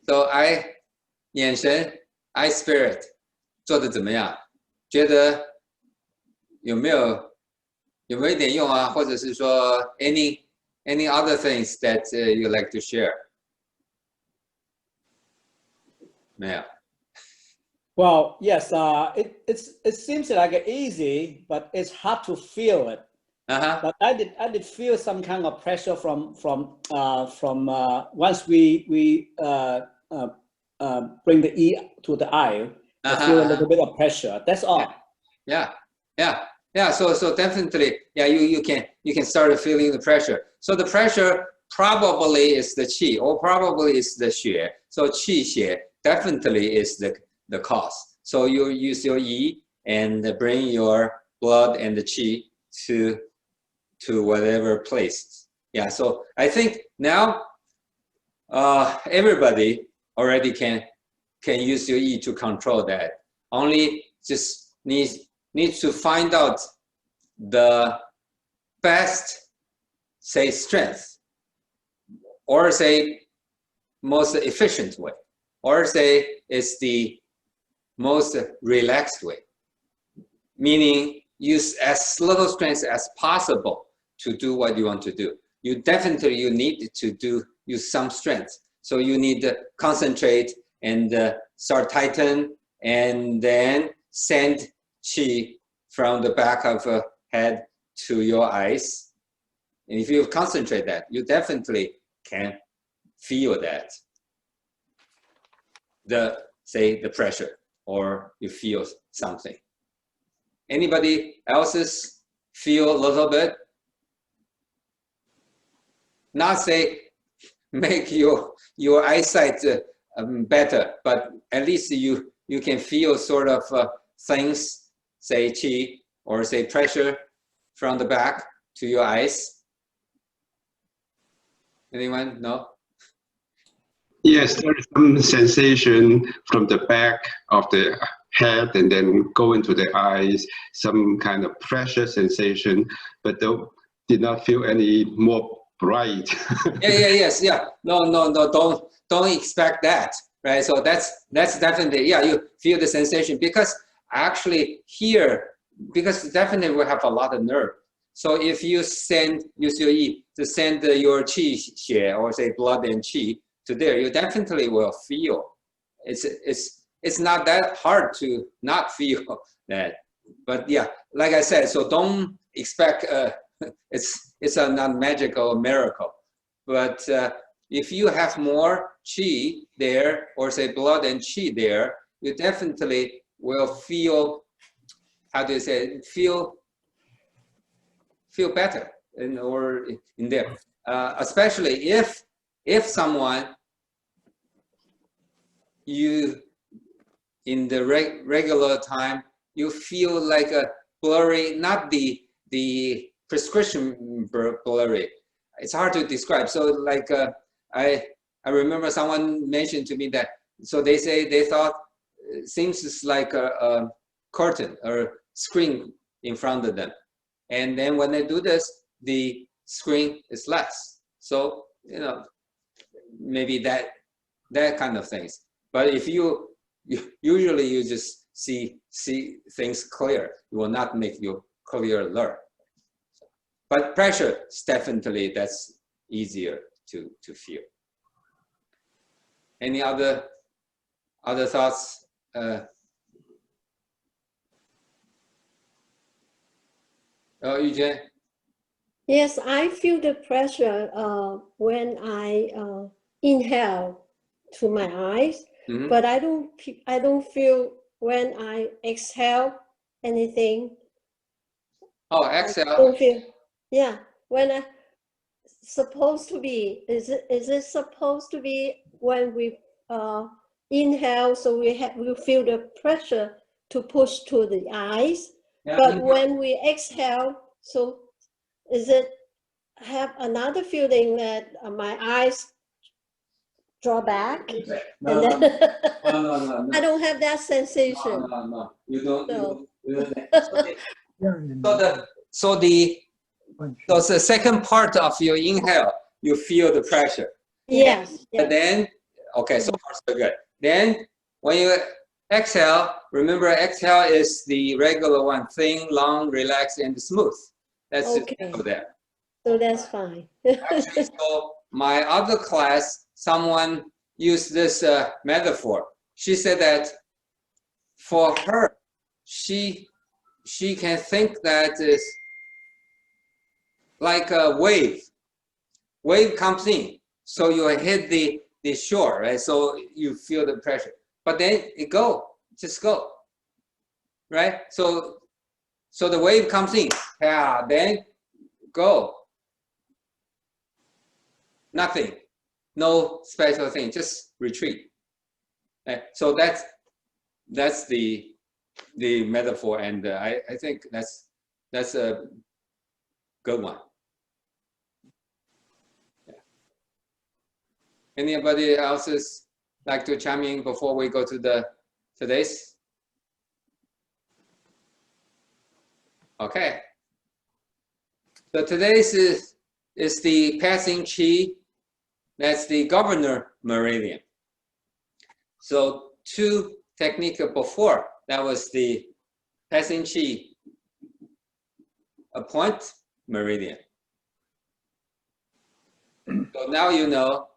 So I 眼神 I spirit 做得怎么样？觉得有没有一点用啊？或者是说 any other things that you like to share？ 没有。Well, yes, it seems like easy, but it's hard to feel it. But I did feel some kind of pressure from once we bring the E to the I. I feel a little bit of pressure. That's all. Yeah. So definitely, yeah, you can start feeling the pressure. So the pressure probably is the qi, or probably is the xue. So qi xue definitely is the cause. So you use your yi and bring your blood and the qi to whatever place. Yeah. So I think now everybody already can use your yi to control that. Only just needs to find out the best, say, strength, or say most efficient way, or say it's the most relaxed way, meaning use as little strength as possible to do what you want to do. You need to use some strength. So you need to concentrate and start tighten, and then send qi from the back of the head to your eyes. And if you concentrate that, you definitely can feel that, the pressure, or you feel something. Anybody else's feel a little bit? Not say make your eyesight better, but at least you can feel sort of things, say qi, or say pressure from the back to your eyes. Anyone? No? Yes, there is some sensation from the back of the head and then go into the eyes, some kind of pressure sensation, but did not feel any more bright. Yeah. No, don't expect that, right? So that's definitely, yeah, you feel the sensation, because actually here, because definitely we have a lot of nerve. So if you use your yi to send your qi xue, or say blood and qi to there, you definitely will feel. It's not that hard to not feel that. But yeah, like I said, so don't expect it's a not magical miracle. But if you have more qi there, or say blood and qi there, you definitely will feel, how do you say, feel better in there. Especially if someone, you in the regular time, you feel like a blurry, not the prescription blurry. It's hard to describe. So like I remember someone mentioned to me that, so they say they thought it seems like a curtain or screen in front of them, and then when they do this, the screen is less. So maybe that kind of things. But if you usually you just see things clear, you will not make you clear learn. But pressure is definitely, that's easier to feel. Any other thoughts? Yujie? Yes, I feel the pressure when I inhale to my eyes, but I don't feel when I exhale anything. Oh, exhale. I don't feel, yeah, when I supposed to be, is it supposed to be when we inhale, so we feel the pressure to push to the eyes, yeah, but when we exhale, so is it have another feeling that my eyes draw back? No. I don't have that sensation. No. You don't. No. So the second part of your inhale, you feel the pressure. Yes. But then Okay, so far so good. Then when you exhale, remember exhale is the regular one, thin, long, relaxed, and smooth. That's Okay. it over there. So that's fine. Actually, so my other class, someone used this metaphor. She said that for her, she can think that is like a wave. Wave comes in, so you hit the shore, right? So you feel the pressure, but then it just go, right? So the wave comes in, yeah, then go. Nothing, no special thing, just retreat. Right? So that's the metaphor, and I think that's a good one. Yeah. Anybody else like to chime in before we go to today's? Okay. So today's is the passing chi. That's the governor meridian. So 2 techniques before, that was the passing chi appoint meridian. So now you know,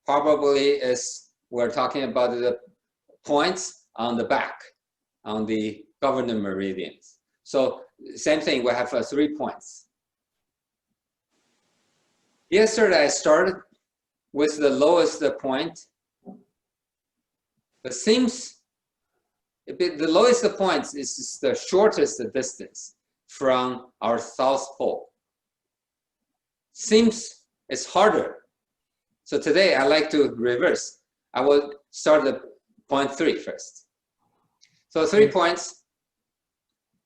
probably we're talking about the points on the back, on the governor meridians. So same thing, we have 3 points. Yesterday I started with the lowest point. It seems the lowest point is the shortest distance from our South Pole. Seems it's harder. So today I like to reverse. I will start at point 3 first. So 3 points.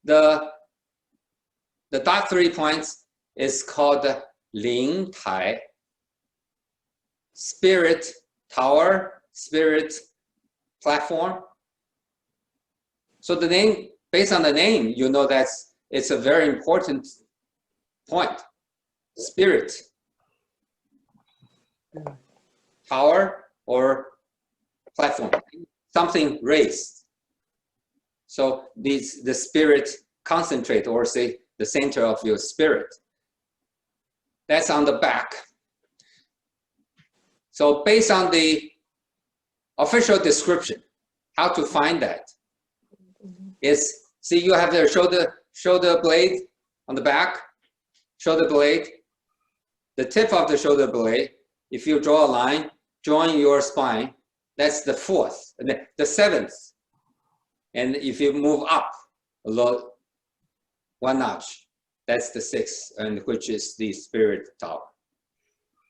The dot 3 points is called Ling Tai. Spirit tower, spirit platform. So the name, based on the name, you know that it's a very important point. Spirit tower or platform, something raised. So the spirit concentrate, or say the center of your spirit. That's on the back. So based on the official description, how to find that is, see, you have the shoulder blade on the back, shoulder blade, the tip of the shoulder blade. If you draw a line, join your spine, that's the 4th, the 7th. And if you move up a lot, 1 notch, that's the 6th, and which is the spirit tower.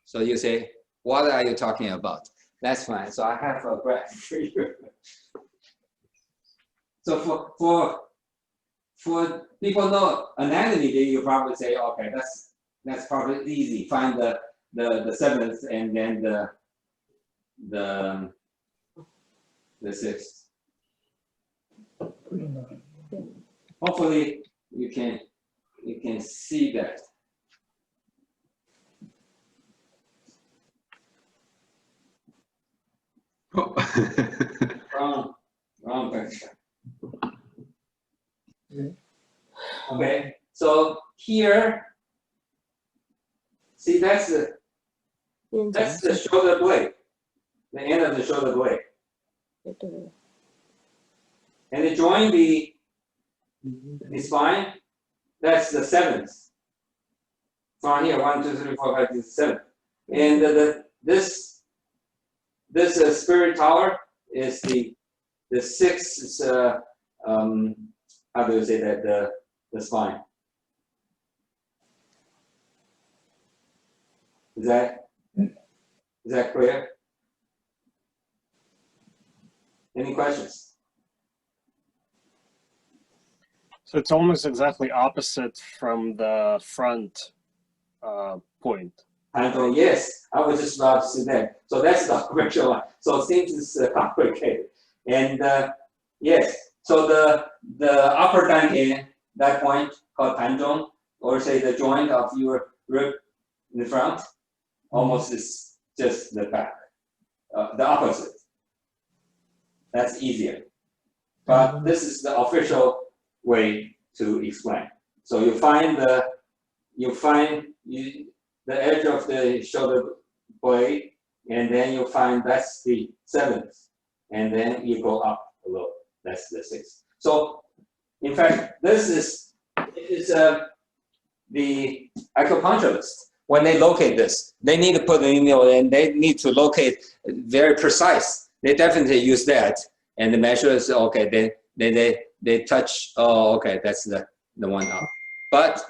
So you say, what are you talking about? That's fine. So I have a graph for you. So for people know anatomy, you probably say, okay, that's probably easy. Find the 7th and then the 6th. Hopefully you can see that. Wrong picture. Okay, so here, see, that's the shoulder blade, the end of the shoulder blade. And they join the spine, that's the 7th. From here, 1, 2, 3, 4, 5, 6, 7. And this spirit tower is the 6th, how do you say that, the spine. Is that clear? Any questions? So it's almost exactly opposite from the front point. And yes, I was just about to say that. So that's the original one. So since it's complicated, and yes, so the upper dantian, that point called tanzhong, or say the joint of your rib in the front, almost is just the back. the opposite. That's easier. But this is the official way to explain. So you find the edge of the shoulder blade, and then you find that's the 7th, and then you go up a little. That's the 6th. So in fact, this is the acupuncturist. When they locate this, they need to put in, and they need to locate very precise. They definitely use that, and the measure is okay. They touch. Oh, okay, that's the one up. But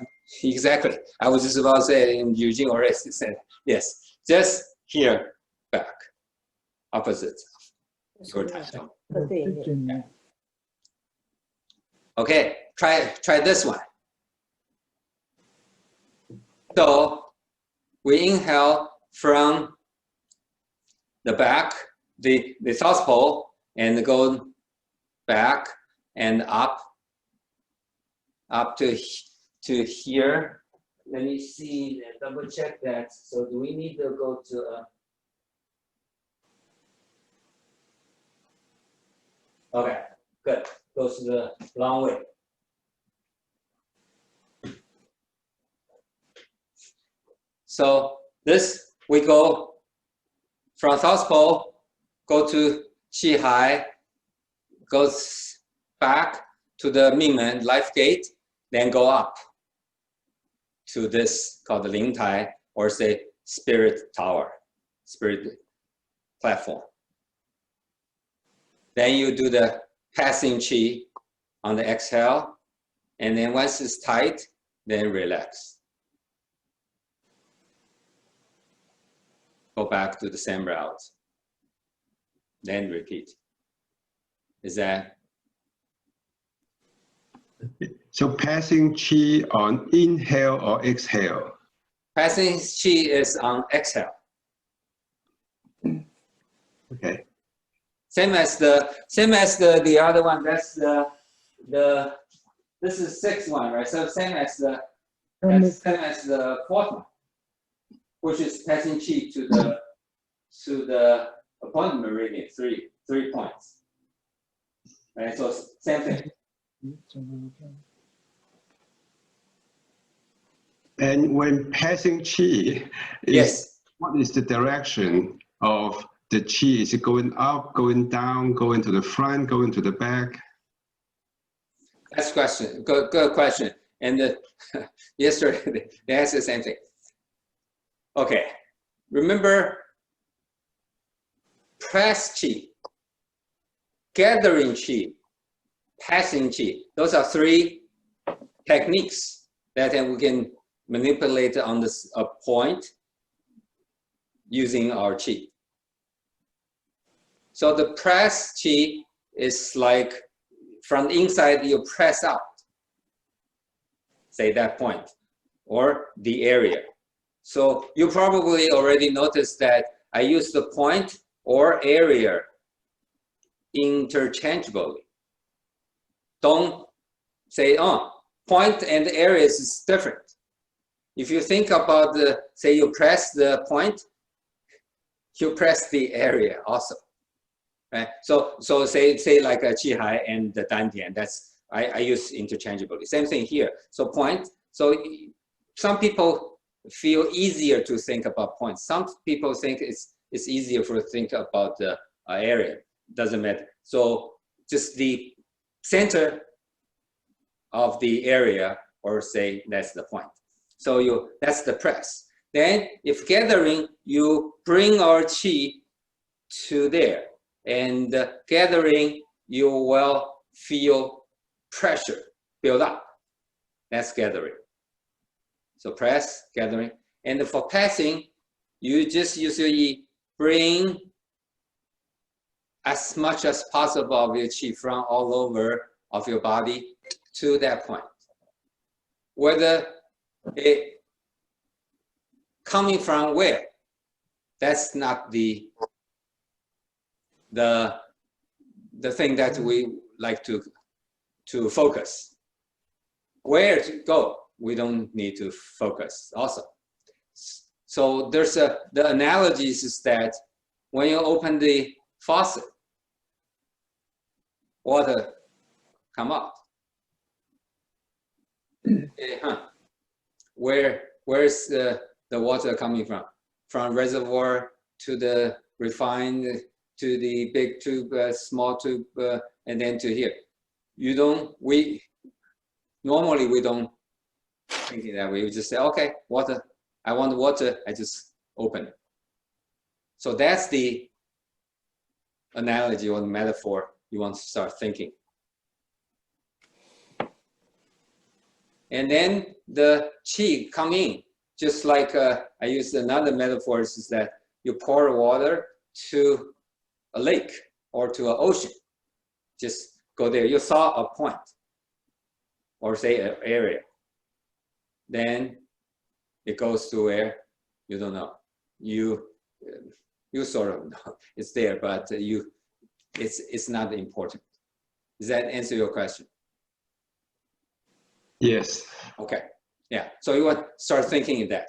exactly, I was just about to say, and Eugene already said yes. Just here, back, opposite. Your time. Okay, try this one. So we inhale from the back, the south pole, and go back and up to here. Let me see, double check that. So do we need to go to okay, good. Goes to the long way. So this, we go from South Pole, go to Qi Hai, goes back to the Mingmen Life Gate, then go up to this called the Ling Tai, or say Spirit Tower, Spirit Platform. Then you do the passing Qi on the exhale, and then once it's tight, then relax. Go back to the same route, then repeat. Is that? So passing Qi on inhale or exhale? Passing Qi is on exhale. Okay. Same as the other one. That's this is 6th one, right? So same as the 4th one, which is passing Qi to the appoint meridian, 3 points. Right? So same thing. And when passing Qi, Yes. What is the direction of the Qi? Is it going up, going down, going to the front, going to the back? That's question. Good question. And yesterday they asked the same thing. Okay, remember press Qi, gathering Qi, passing Qi. Those are 3 techniques that we can manipulate on this point using our Qi. So the press Qi is like from the inside you press out, say that point, or the area. So you probably already noticed that I use the point or area interchangeably. Don't say, oh, point and areas is different. If you think about say you press the point, you press the area also, right? So say like a Qi Hai and the Dantian, that's, I use interchangeably. Same thing here. So point, so some people feel easier to think about points. Some people think it's easier to think about the area. Doesn't matter. So just the center of the area, or say that's the point. So that's the press. Then if gathering, you bring our Qi to there, and gathering, you will feel pressure build up. That's gathering. So press, gathering. And for passing, you just usually bring as much as possible of your Qi from all over of your body to that point. Whether it coming from where, that's not the thing that we like to focus. Where to go, we don't need to focus also. So there's the analogies is that when you open the faucet, water come out. Where's the water coming from? From reservoir to the refined, to the big tube, small tube, and then to here. Normally we don't think that way. We just say, okay, water, I want water, I just open it. So that's the analogy or the metaphor you want to start thinking. And then the qi come in, just like I used another metaphor, is that you pour water to a lake or to an ocean. Just go there. You saw a point, or say an area. Then it goes to where you don't know. You sort of know it's there, but it's not important. Does that answer your question? Yes. Okay. Yeah. So you want to start thinking of that.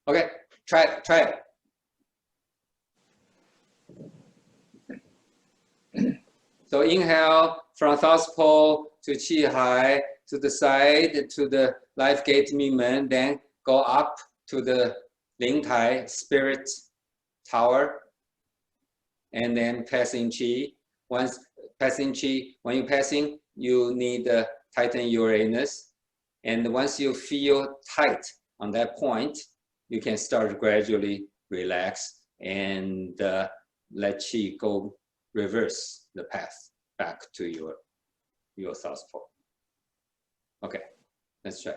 Okay. Try it. So inhale from south pole to Qi Hai, to the side, to the life gate movement, then go up to the Ling Tai spirit tower, and then passing Qi. Once passing Qi, when you're passing, you need to tighten your anus. And once you feel tight on that point, you can start gradually relax and let Qi go reverse the path back to your south pole. Okay, let's try.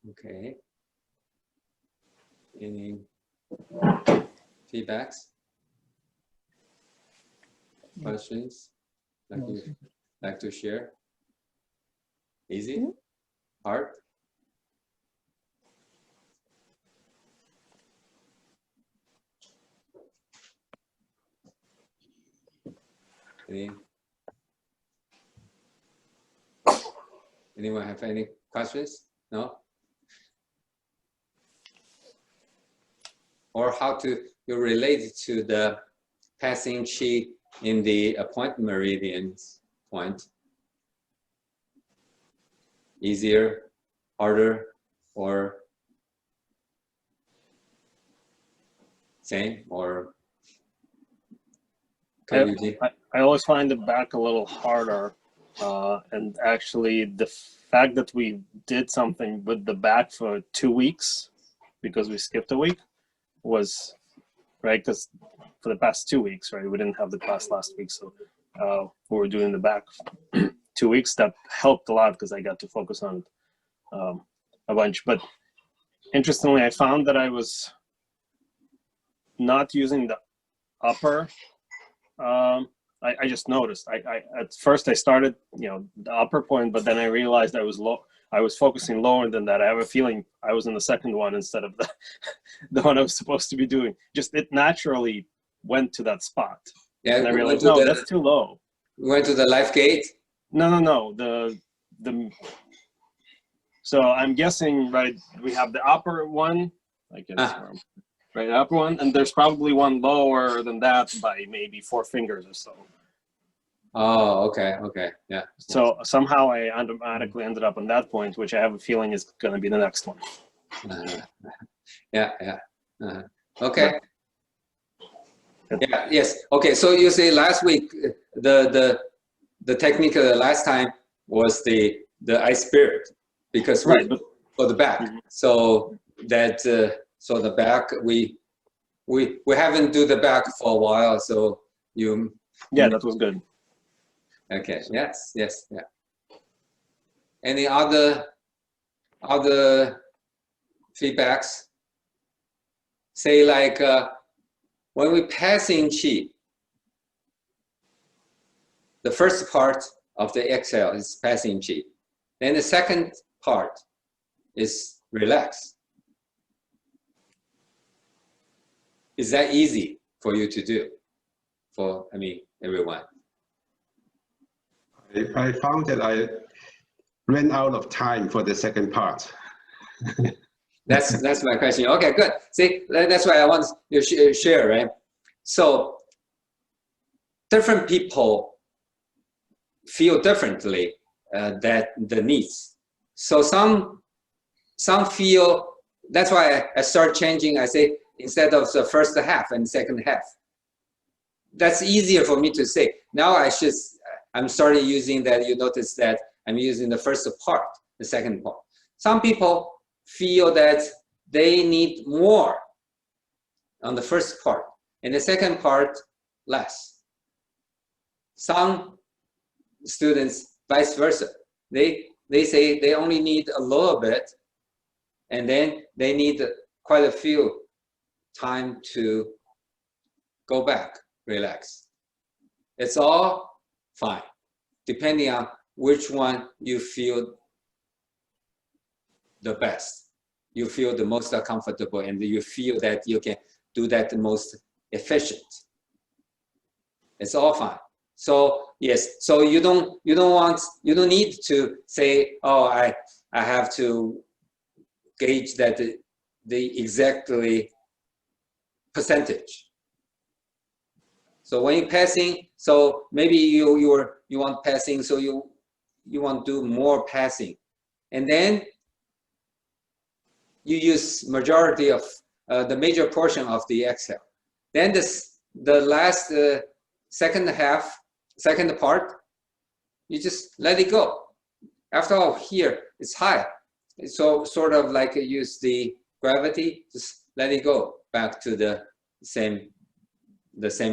Okay. Any feedbacks? Questions? Like to share? Easy? Hard? Anyone have any questions? No? Or how to you relate to the passing chi in the appoint meridians point? Easier, harder, or same, or I always find the back a little harder, and actually the fact that we did something with the back for 2 weeks because we skipped a week was right, because for the past 2 weeks, right, we didn't have the class last week, so we were doing the back 2 weeks. That helped a lot because I got to focus on it a bunch. But interestingly, I found that I was not using the upper. I just noticed. I at first I started, the upper point, but then I realized I was low. I was focusing lower than that. I have a feeling I was in the second one instead of the one I was supposed to be doing. Just it naturally went to that spot. Yeah, and I realized, no, that's too low. Went to the life gate? No. So I'm guessing, right, we have the upper one, I guess, right, upper one, and there's probably one lower than that by maybe 4 fingers or so. Oh, okay, yeah. So somehow I automatically ended up on that point, which I have a feeling is going to be the next one. Yeah. Okay. Yeah. Yes. Okay. So you say last week the technique last time was the ice spirit because for the back. So that so the back we haven't do the back for a while. So you. Yeah, that was good. Okay. Yes. Yeah. Any other feedbacks? Say like when we passing chi, the first part of the exhale is passing chi. Then the second part is relax. Is that easy for you to do? For everyone. I found that I ran out of time for the second part. That's my question. Okay, good. See, that's why I want you to share, right? So different people feel differently that the needs. So some feel, that's why I start changing. I say instead of the first half and second half. That's easier for me to say. Now I'm starting using that. You notice that I'm using the first part, the second part. Some people feel that they need more on the first part, and the second part less. Some students, vice versa. They say they only need a little bit, and then they need quite a few time to go back, relax. It's all fine, depending on which one you feel the best. You feel the most comfortable, and you feel that you can do that the most efficient. It's all fine. So yes, so you don't need to say, oh, I have to gauge that the exactly percentage. So when you're passing, so maybe you want passing, so you want to do more passing, and then you use majority of the major portion of the exhale. Then the last second part, you just let it go. After all, here it's high, so sort of like use the gravity, just let it go back to the same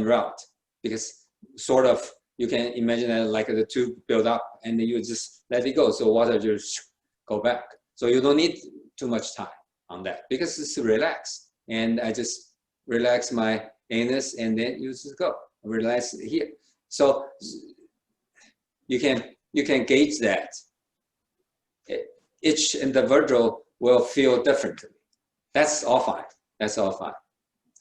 route, because sort of you can imagine that like the tube build up and then you just let it go, so water just go back. So you don't need too much time on that because it's relaxed. And I just relax my anus and then you just go relax here. So you can gauge that. Each individual will feel differently. That's all fine. That's all fine.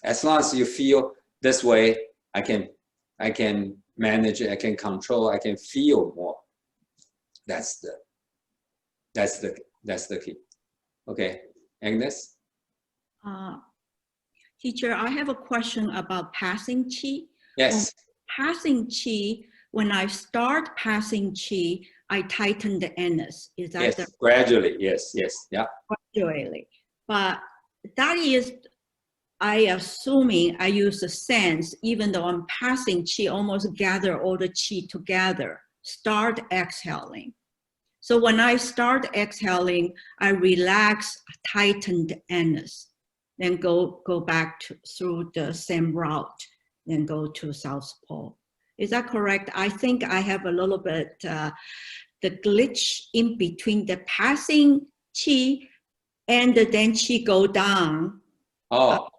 As long as you feel this way, I can manage it, I can control, I can feel more. That's the key. Okay, Agnes? Teacher, I have a question about passing qi. Yes. Passing qi, when I start passing qi, I tighten the anus. Is that yes, gradually, yes, yeah. Gradually. But that is, I assuming I use the sense, even though I'm passing qi, almost gather all the qi together, start exhaling. So when I start exhaling, I relax, tighten the anus, then go back through the same route, then go to South Pole. Is that correct? I think I have a little bit the glitch in between the passing qi and then qi go down. Oh.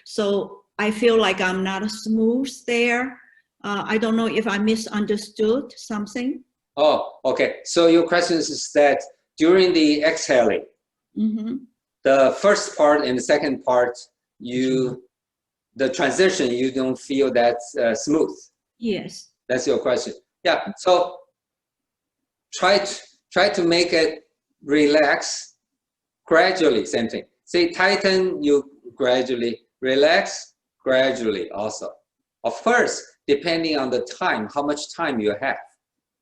So I feel like I'm not smooth there. I don't know if I misunderstood something. Oh, okay. So your question is that during the exhaling, the first part and the second part, the transition, you don't feel that smooth. Yes. That's your question. Yeah. So try to make it relax gradually. Same thing. Say tighten, you gradually relax, gradually also. Of course, depending on the time, how much time you have.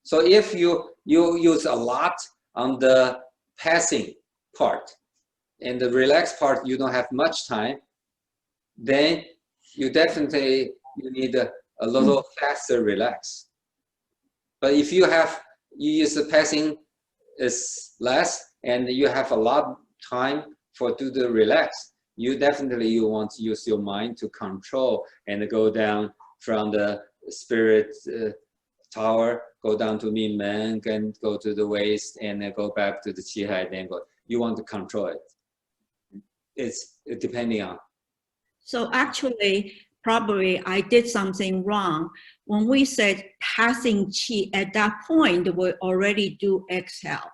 So if you use a lot on the passing part and the relaxed part, you don't have much time, then you definitely need a little faster relax. But if you use the passing is less and you have a lot of time to the relax, you want to use your mind to control and go down from the spirit tower, go down to Minmen, and go to the waist, and then go back to the Qihai, then go. You want to control it. It's depending on. So actually, probably I did something wrong. When we said passing qi, at that point, we already do exhale.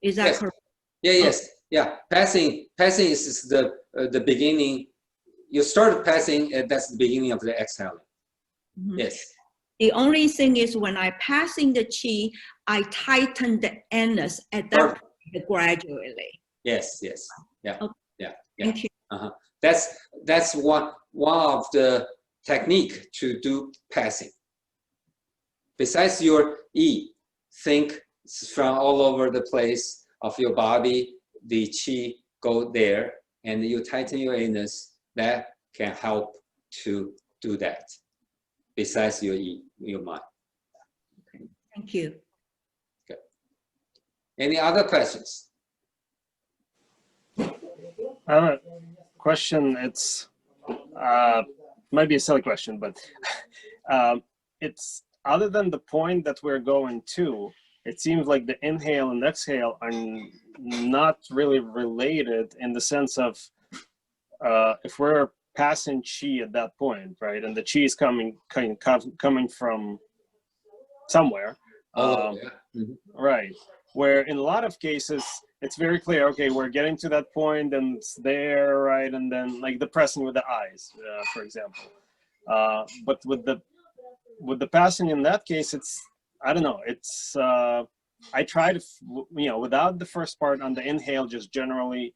Is that correct? Yeah, yes. Yeah, passing is the beginning. You start passing, that's the beginning of the exhaling. Yes. The only thing is when I passing the qi, I tighten the anus at that point gradually. Yes. Yeah. Okay. Yeah. Thank you. That's one of the technique to do passing. Besides your yi, think from all over the place of your body, the qi go there, and you tighten your anus. That can help to do that. Besides your mind. Okay. Thank you. Good. Any other questions? Question. It's might be a silly question, but it's other than the point that we're going to. It seems like the inhale and exhale are not really related in the sense of if we're passing qi at that point, right, and the qi is coming from somewhere, right? Where in a lot of cases it's very clear. Okay, we're getting to that point, and it's there, right? And then like the pressing with the eyes, for example. But with the passing in that case, it's I don't know. It's I try to without the first part on the inhale, just generally.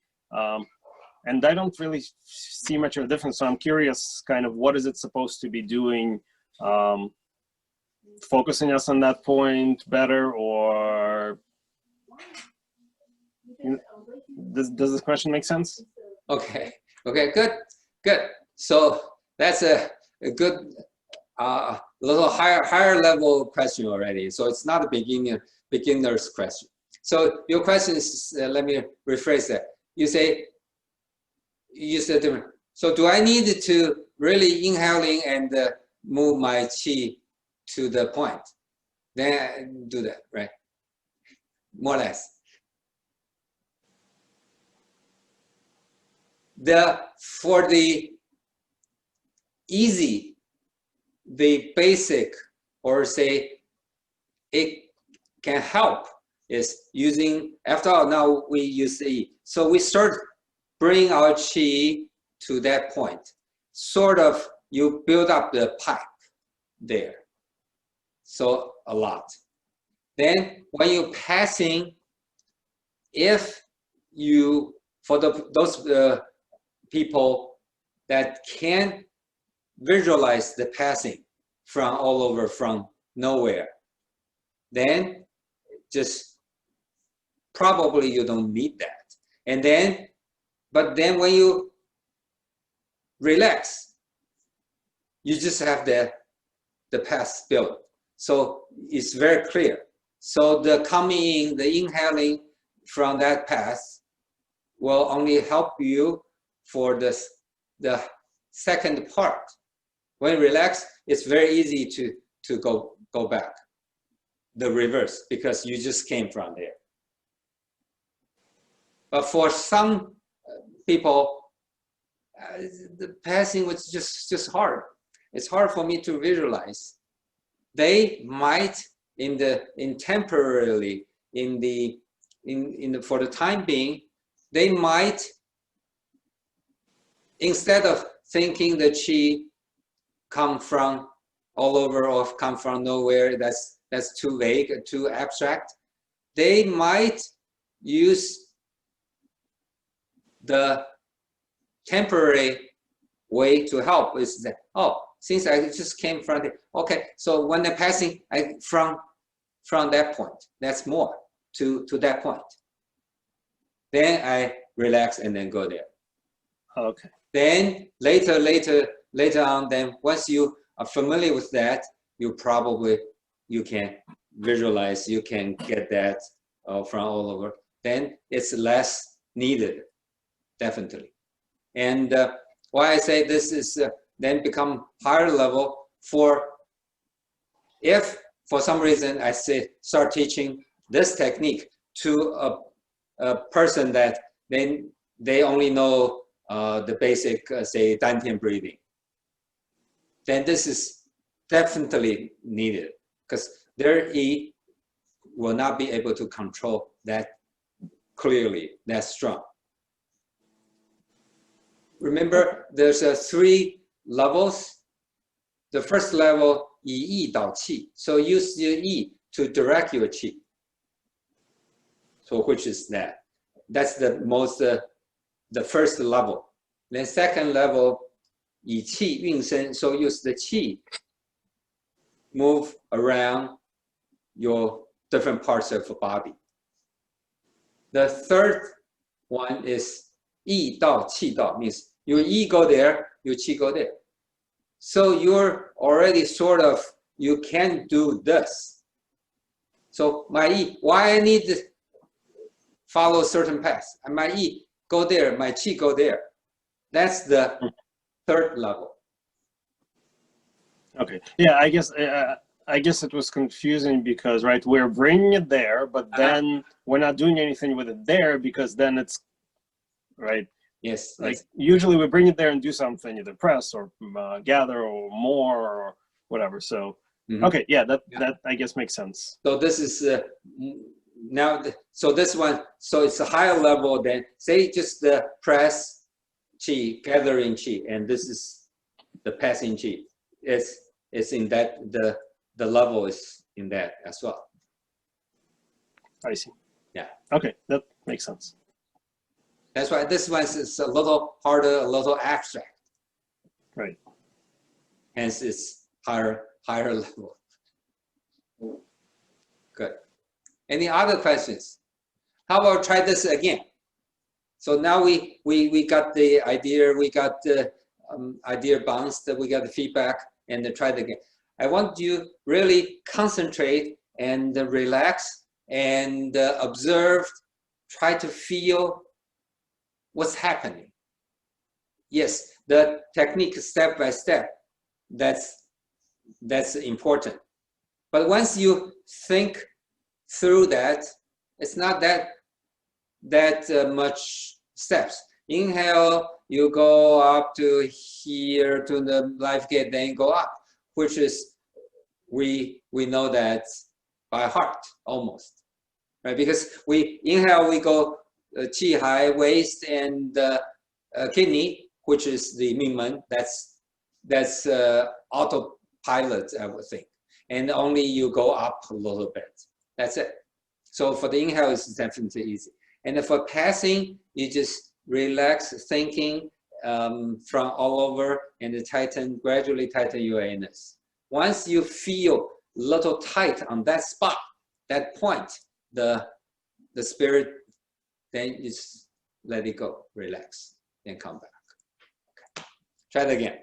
And I don't really see much of a difference. So I'm curious, kind of, what is it supposed to be doing? Focusing us on that point better, or does this question make sense? Okay, good. So that's a good, little higher level question already. So it's not a beginner's question. So your question is, let me rephrase that. You said different. So do I need to really inhaling and move my qi to the point? Then do that, right? More or less. for the easy, the basic, or say it can help is using, after all, now we use E. So we start bring our Qi to that point. Sort of, you build up the pipe there. So a lot. Then when you're passing, if you, for those people that can visualize the passing from all over, from nowhere, then just probably you don't need that. And then, but then when you relax, you just have the path built. So it's very clear. So the coming in, the inhaling from that path will only help you for the second part. When you relax, it's very easy to go back, the reverse, because you just came from there. But for some people, the passing was just hard. It's hard for me to visualize. They might, temporarily, for the time being, they might, instead of thinking the Qi come from all over or come from nowhere, that's too vague, too abstract, they might use the temporary way to help is that, oh, since I just came from the, okay, so when they're passing, from that point, that's more to that point. Then I relax and then go there. Okay. Then later on, then once you are familiar with that, you can visualize, you can get that from all over. Then it's less needed, definitely. And why I say this is then become higher level for, if for some reason I say start teaching this technique to a person that they only know the basic, say, Dantian breathing, then this is definitely needed, because their E will not be able to control that clearly, that strong. Remember, there's 3 levels. The first level, 以意导气. So use your E to direct your Qi. So which is that? That's the most, the first level. Then second level, 以气运身. So use the Qi, move around your different parts of the body. The third one is 意道气道, means your E go there, your Qi go there. So you're already sort of, you can do this. So my E, why I need to follow certain paths? And my E go there, my Qi go there. That's the third level. Okay. Yeah, I guess it was confusing because, right, we're bringing it there, but then we're not doing anything with it there, because then it's, right? Yes. Like usually we bring it there and do something, either press or gather or more or whatever. So, okay, yeah, that I guess makes sense. So this is now, so this one, so it's a higher level than, say, just the press Qi, gathering Qi, and this is the passing Qi. It's in that, the level is in that as well. I see. Yeah. Okay, that makes sense. That's why this one is a little harder, a little abstract. Right. Hence, it's higher level. Good. Any other questions? How about try this again? So now we got the idea, we got the idea bounced, we got the feedback, and then try it again. I want you really concentrate and relax and observe, try to feel what's happening. Yes, the technique step by step, that's important. But once you think through that, it's not that much steps. Inhale, you go up to here to the life gate, then go up, which is we know that by heart almost, right? Because we inhale, we go qi high, waist and kidney, which is the Mingmen. That's autopilot, I would think. And only you go up a little bit. That's it. So for the inhale, it's definitely easy. And for passing, you just relax, thinking from all over, and gradually tighten your anus. Once you feel a little tight on that spot, that point, the spirit, then you just let it go, relax, then come back. Okay. Try it again.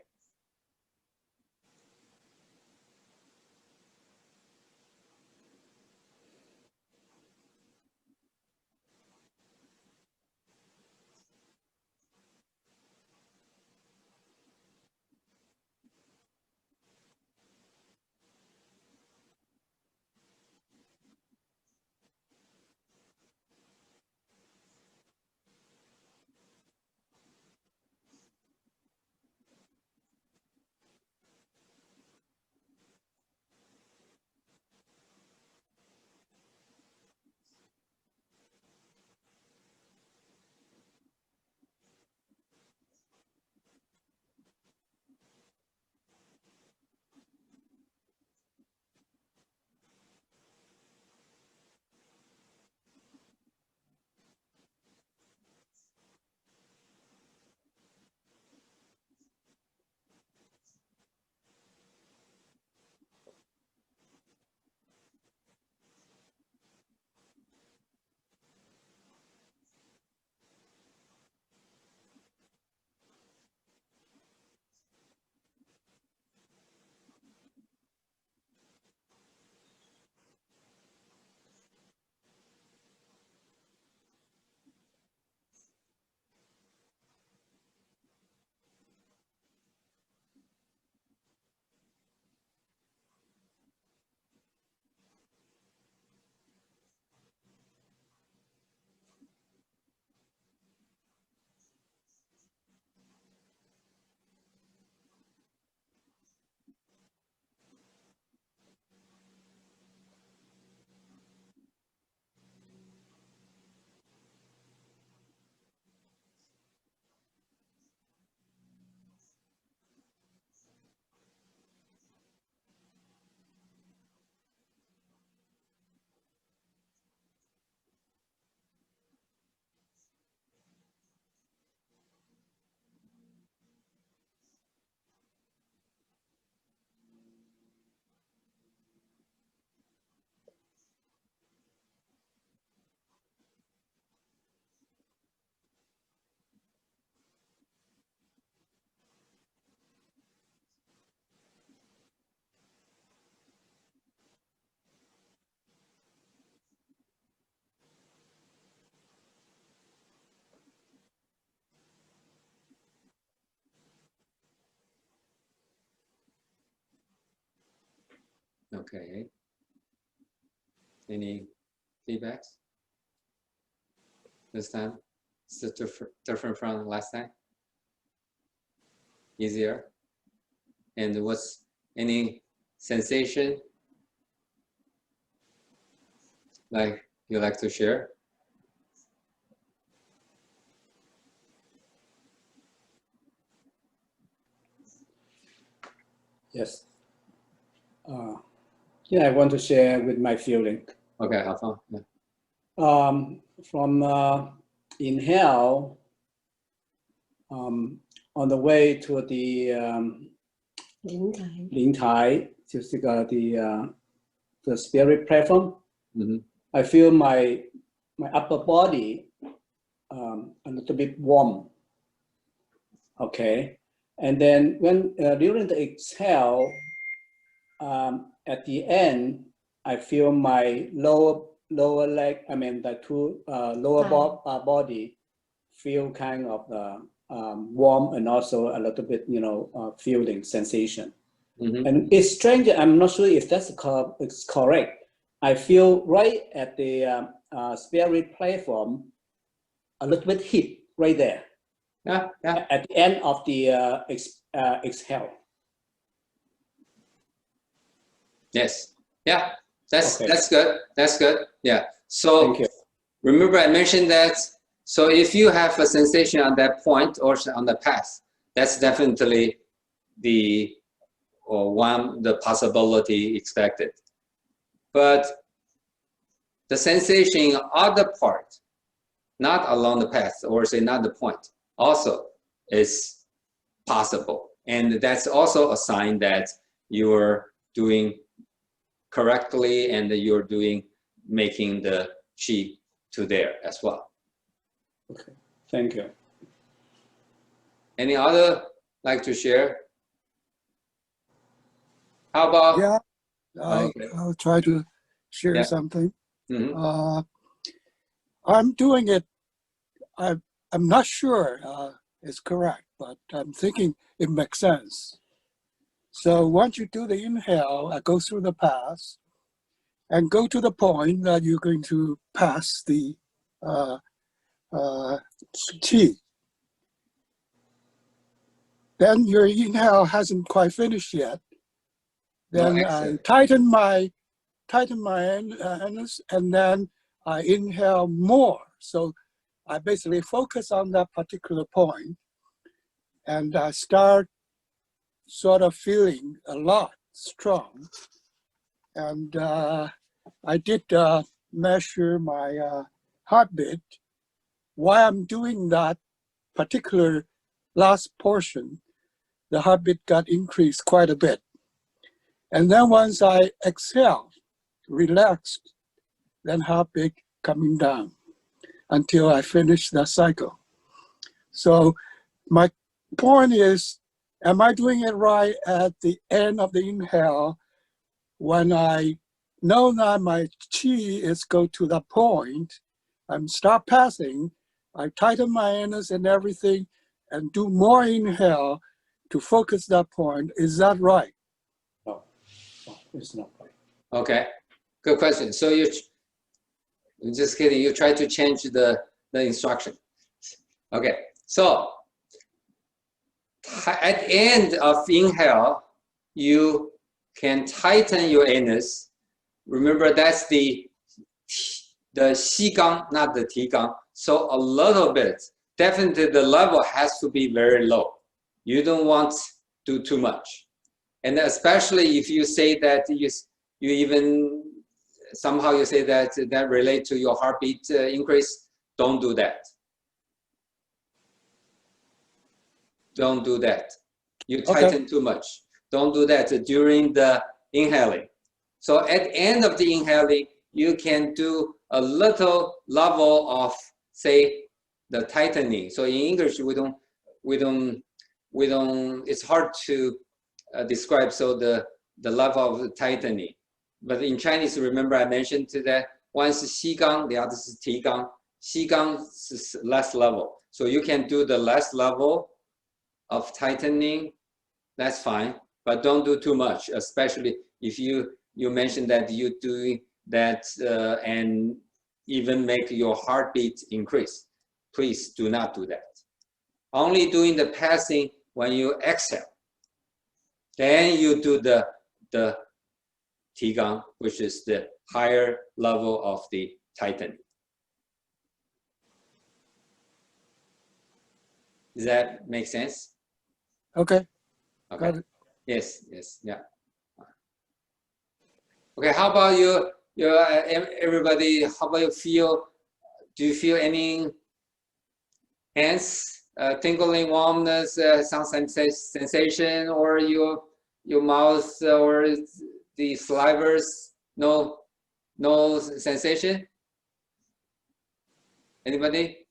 Okay. Any feedbacks? This time? Is it different from last time? Easier? And what's any sensation like you like to share? Yes. Yeah, I want to share with my feeling. Okay, awesome. Yeah. From inhale, on the way to the 灵台, 就是the spirit platform. Mm-hmm. I feel my upper body a little bit warm. Okay, and then when during the exhale, at the end, I feel my lower leg. I mean the two lower body feel kind of warm and also a little bit, feeling sensation. Mm-hmm. And it's strange. I'm not sure if that's correct. I feel right at the spirit platform, a little bit heat right there. Yeah, yeah. At the end of the exhale. Yes. Yeah. That's Okay. that's good. That's good. Yeah. So Thank you. remember I mentioned that. So if you have a sensation on that point or on the path, that's definitely the possibility expected. But the sensation in other part, not along the path or say not the point, also is possible. And that's also a sign that you're doing correctly and you're making the qi to there as well. Okay. Thank you. Any other like to share? How about? Yeah, Okay. I'll try to share Yeah. something. Mm-hmm. I'm doing it. I'm not sure it's correct, but I'm thinking it makes sense. So once you do the inhale, I go through the path and go to the point that you're going to pass the qi. Then your inhale hasn't quite finished yet. Then I tighten my anus, and then I inhale more. So I basically focus on that particular point, and I start sort of feeling a lot strong. And I did measure my heartbeat. While I'm doing that particular last portion, the heartbeat got increased quite a bit. And then once I exhale, relaxed, then heartbeat coming down until I finish that cycle. So my point is, am I doing it right at the end of the inhale when I know that my qi is go to the point, I'm start passing, I tighten my anus and everything and do more inhale to focus that point. Is that right? No, it's not right. Okay, good question. So I'm just kidding. You try to change the instruction. Okay, so at the end of inhale, you can tighten your anus. Remember, that's the Qigong, not the Qigong. So a little bit. Definitely, the level has to be very low. You don't want to do too much, and especially if you say that you even somehow you say that relate to your heartbeat increase. Don't do that. Don't do that. You tighten too much. Don't do that during the inhaling. So at the end of the inhaling, you can do a little level of, say, the tightening. So in English, we don't. It's hard to describe. So the level of tightening. But in Chinese, remember I mentioned that one is Qigong, the other is Qigong. Qigong is less level. So you can do the less level of tightening, that's fine, but don't do too much, especially if you mentioned that you doing that and even make your heartbeat increase. Please do not do that. Only doing the passing when you exhale. Then you do the Qigong, which is the higher level of the tightening. Does that make sense? Okay. Okay. Got it. Yes. Yeah. Okay. How about you? Everybody. How about you feel? Do you feel any hands tingling, warmness, some sensation, or your mouth or the salivas? No sensation. Anybody?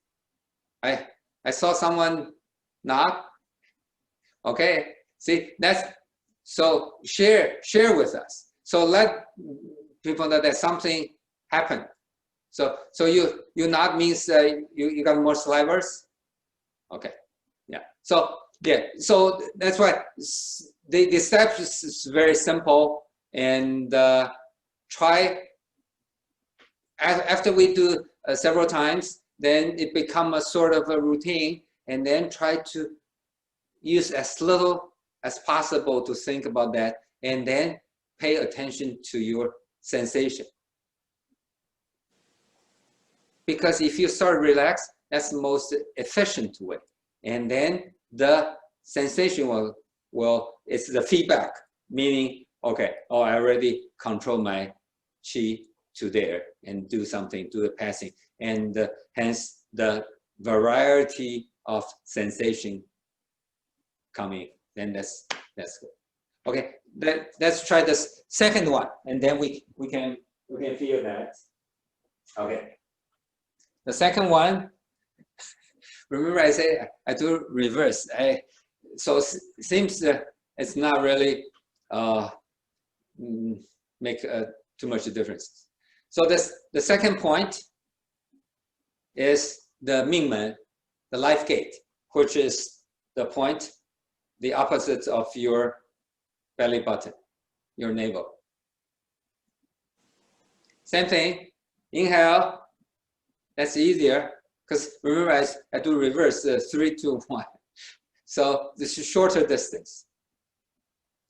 I saw someone nod. Okay. See, that's so share with us. So let people know that something happened. So you nod means you got more salivas. Okay. Yeah. So yeah. So that's why the steps is very simple, and try after we do several times, then it becomes a sort of a routine. and then try to use as little as possible to think about that, and then pay attention to your sensation. Because if you start relax, that's the most efficient way. And then the sensation it's the feedback, meaning, okay, oh, I already control my chi to there and do something, do the passing. And hence the variety of sensation coming, then that's good. Okay, let's try this second one, and then we can feel that. Okay, the second one. Remember, I say I do reverse. So it seems it's not really make too much difference. So the second point is the Mingmen, the life gate, which is the point, the opposite of your belly button, your navel. Same thing, inhale, that's easier, because remember I do reverse 3, 2, 1. So this is shorter distance.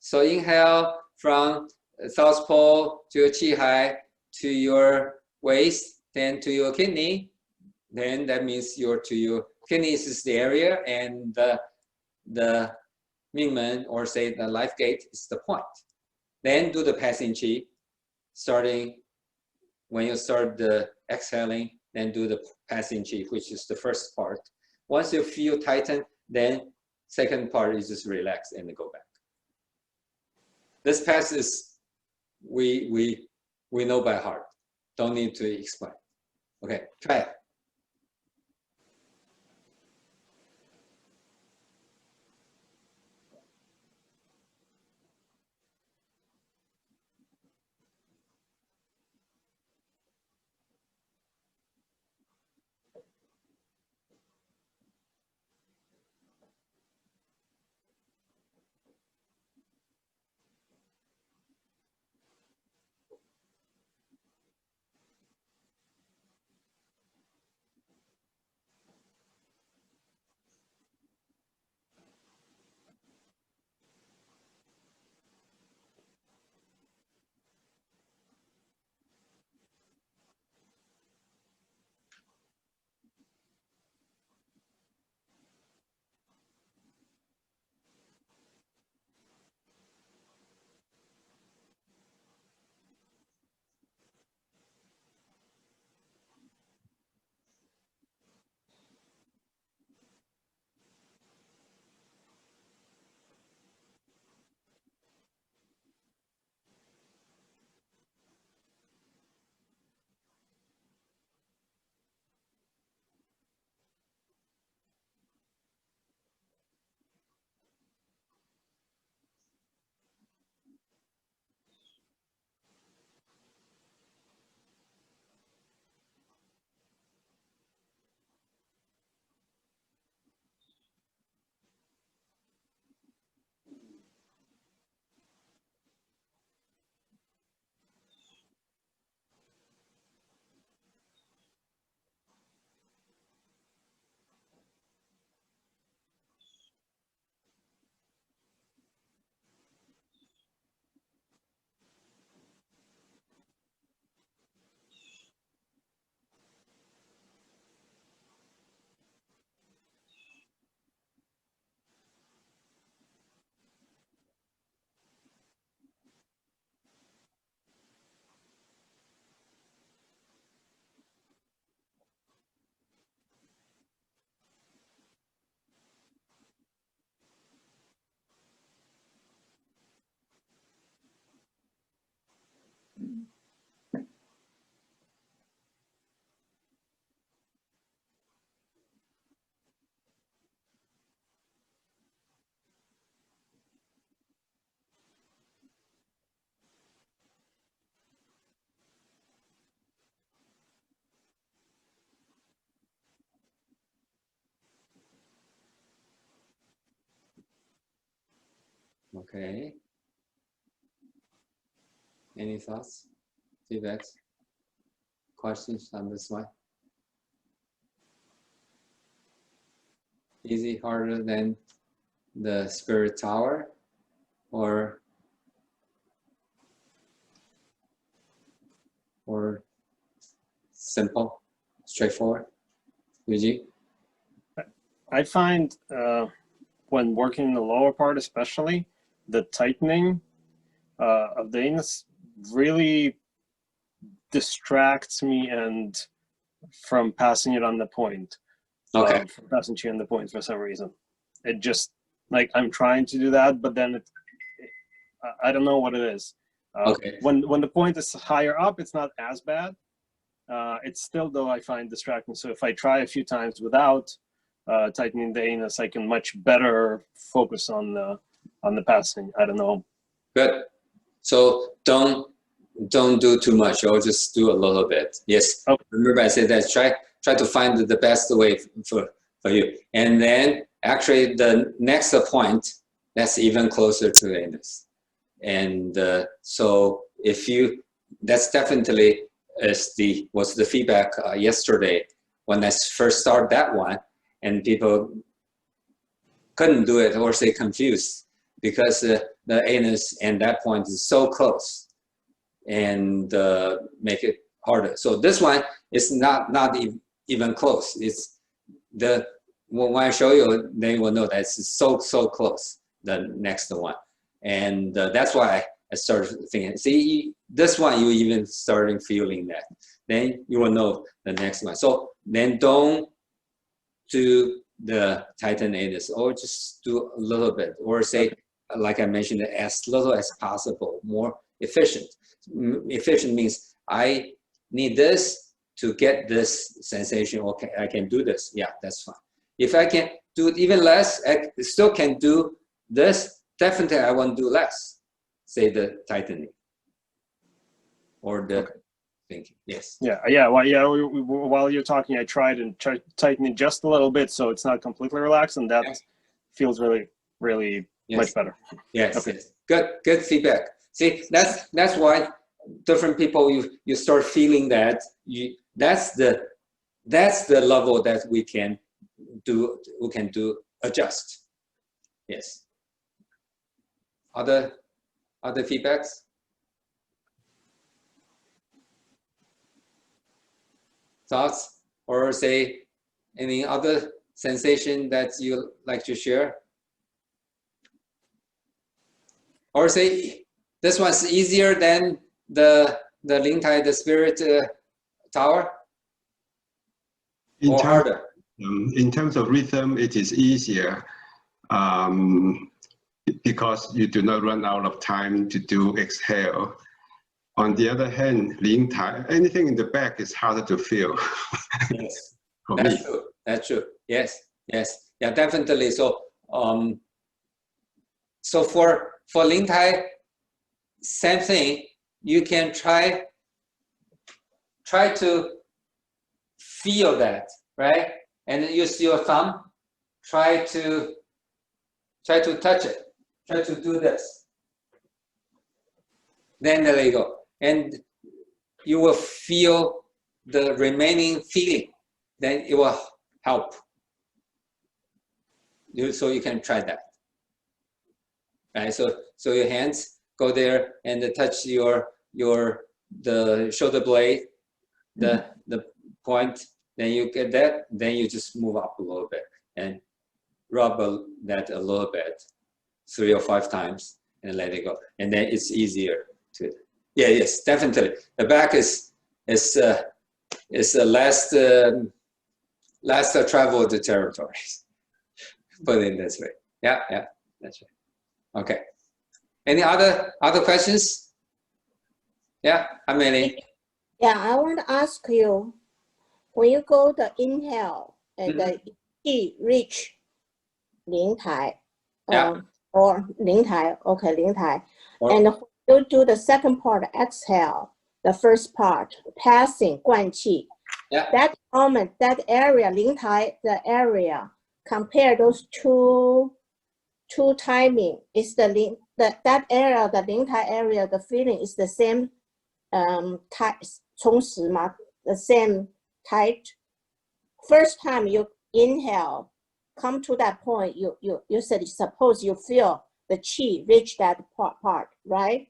So inhale from South Pole to your chi hai, to your waist, then to your kidney. Then that means to your kidneys is the area, and the Mingmen, or say the life gate, is the point. Then do the passing chi, starting when you start the exhaling, then do the passing chi, which is the first part. Once you feel tightened, then second part is just relax and go back. This pass is we know by heart. Don't need to explain. Okay, try it. Okay. Any thoughts, feedbacks, questions on this one? Easy, harder than the spirit tower, or simple, straightforward? Yuji? I find when working in the lower part, especially, the tightening of the anus really distracts me and from passing it on the point. Okay. From passing chi on the point for some reason. It just, like, I'm trying to do that, but then I don't know what it is. Okay. When the point is higher up, it's not as bad. It's still, though, I find distracting. So if I try a few times without tightening the anus, I can much better focus on the passing. I don't know. Good. So don't do too much, or just do a little bit. Yes. Okay. Remember I said that try to find the best way for you. And then actually the next point, that's even closer to the anus. And so if you, that's definitely was the feedback yesterday when I first started that one, and people couldn't do it or say confused because the anus and that point is so close, and make it harder. So this one is not even close. It's when I show you, they will know that it's so close, the next one. And that's why I started thinking, see, this one you even starting feeling that. Then you will know the next one. So then don't do the tighten anus, or just do a little bit, or say, like I mentioned, as little as possible, more efficient. Efficient means I need this to get this sensation. Okay, I can do this. Yeah, that's fine. If I can do it even less, I still can do this. Definitely, I want to do less. Say the tightening or the thinking. Yes. Yeah. While you're talking, I tried tightening just a little bit, so it's not completely relaxed, and that feels really much better. Yes. Okay. Yes. Good feedback. See, that's why different people you start feeling that that's the level that we can do adjust. Yes. Other feedbacks? Thoughts, or say any other sensation that you like to share? Or say this one's easier than the Lingtai, the spirit tower, or harder? In terms of rhythm, it is easier because you do not run out of time to do exhale. On the other hand, Lingtai, anything in the back is harder to feel. Yes, that's true. That's true. Yes, yeah, definitely. So, so for Lingtai, same thing. You can try to feel that, right? And then use your thumb. Try to touch it. Try to do this. Then there you go. And you will feel the remaining feeling. Then it will help. So you can try that. Right? So your hands go there and touch the shoulder blade, the point. Then you get that. Then you just move up a little bit and rub that a little bit, 3 or 5 times, and let it go. And then it's easier to. Yeah, yes, definitely. The back is the last traveled territories. Put it this way. Yeah, that's right. Okay. Any other questions? Yeah, how many? Yeah, I want to ask you, when you go the inhale and the Qi reach Lingtai, or Lingtai, okay, Lingtai, and you do the second part, exhale, the first part, passing, 灌气. Yeah. That moment, that area, Lingtai, the area, compare those two timing, is that area, the Lingtai area, the feeling is the same, the same tight. First time you inhale, come to that point, you said suppose you feel the chi reach that part, right?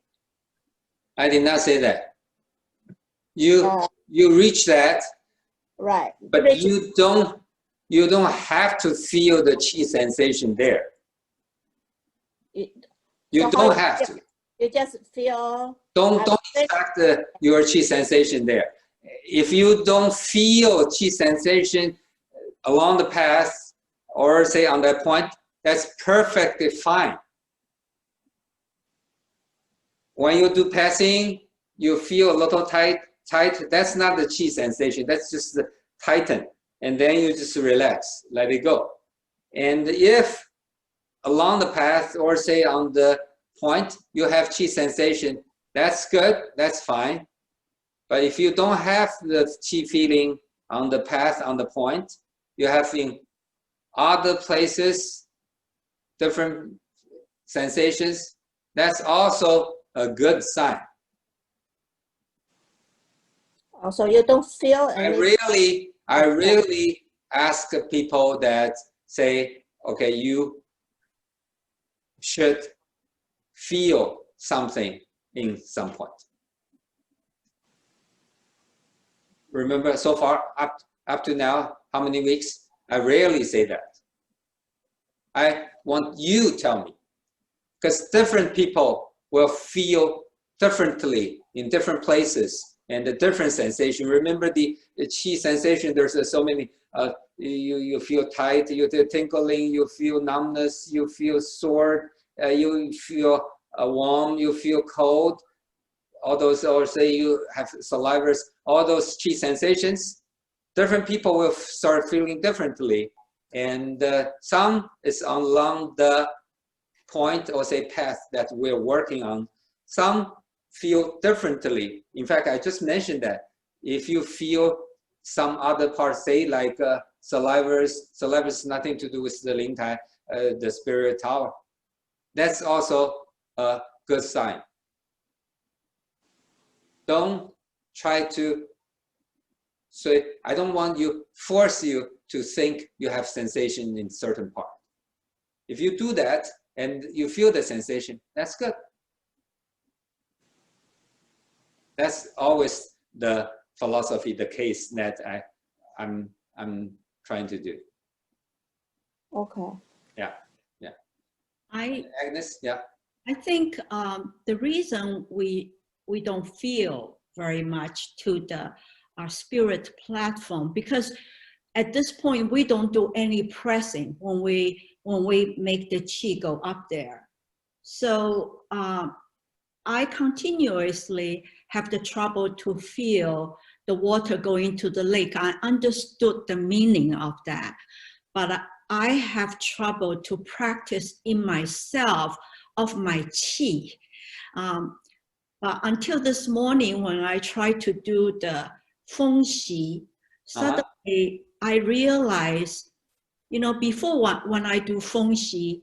I did not say that. You reach that, right? But you don't have to feel the chi sensation there. You don't have to. You just feel. Don't expect your chi sensation there. If you don't feel chi sensation along the path or say on that point, that's perfectly fine. When you do passing, you feel a little tight. That's not the chi sensation. That's just the tighten. And then you just relax, let it go. And if along the path or say on the point, you have chi sensation, that's good, that's fine. But if you don't have the chi feeling on the path, on the point, you have in other places, different sensations, that's also a good sign. Also, you don't feel any. I really ask people that say, okay, you should feel something in some point. Remember, so far, up to now, how many weeks? I rarely say that. I want you to tell me, because different people will feel differently in different places and the different sensation. Remember the chi sensation, there's so many, you feel tight, you feel tingling, you feel numbness, you feel sore, you feel warm, you feel cold. All those, or say you have salivas, all those chi sensations, different people will start feeling differently. And some is along the point or say path that we're working on. Some feel differently. In fact, I just mentioned that if you feel some other part, say like salivas nothing to do with the Ling Tai, the spirit tower, that's also a good sign. Don't try to, so I don't want you, force you to think you have sensation in certain part. If you do that and you feel the sensation, that's good. That's always the philosophy, the case that I'm trying to do. Okay. Yeah. Agnes, yeah. I think the reason we don't feel very much to our spirit platform, because at this point we don't do any pressing when we make the chi go up there. So I continuously have the trouble to feel the water going to the lake. I understood the meaning of that, but I have trouble to practice in myself of my chi. But until this morning, when I tried to do the feng xi, suddenly I realized, you know, before when I do feng xi,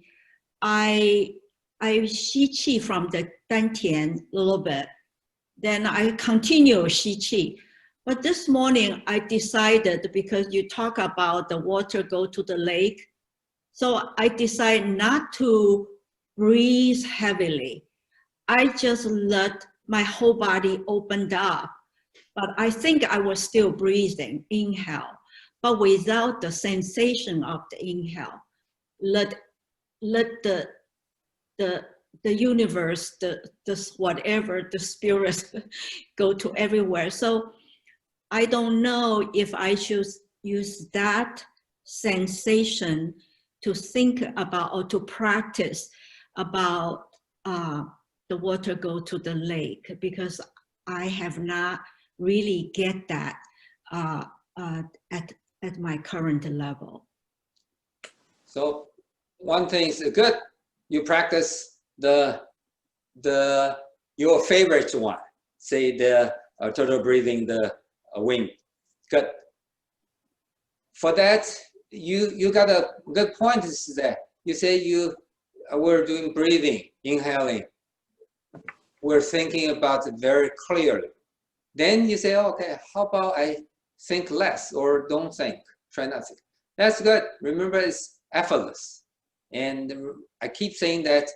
I xi qi from the dantian a little bit. Then I continue xi qi. But this morning I decided, because you talk about the water go to the lake, so I decided not to breathe heavily. I just let my whole body opened up. But I think I was still breathing, inhale, but without the sensation of the inhale. Let the universe, the whatever, the spirit go to everywhere. So I don't know if I should use that sensation to think about or to practice about the water go to the lake, because I have not really get that at my current level. So one thing is good, you practice your favorite one, say the turtle breathing, the wing. Good. For that, you got a good point is that you say you were doing breathing, inhaling. We're thinking about it very clearly. Then you say, okay, how about I think less or don't think, try not to think. That's good. Remember, it's effortless. And I keep saying that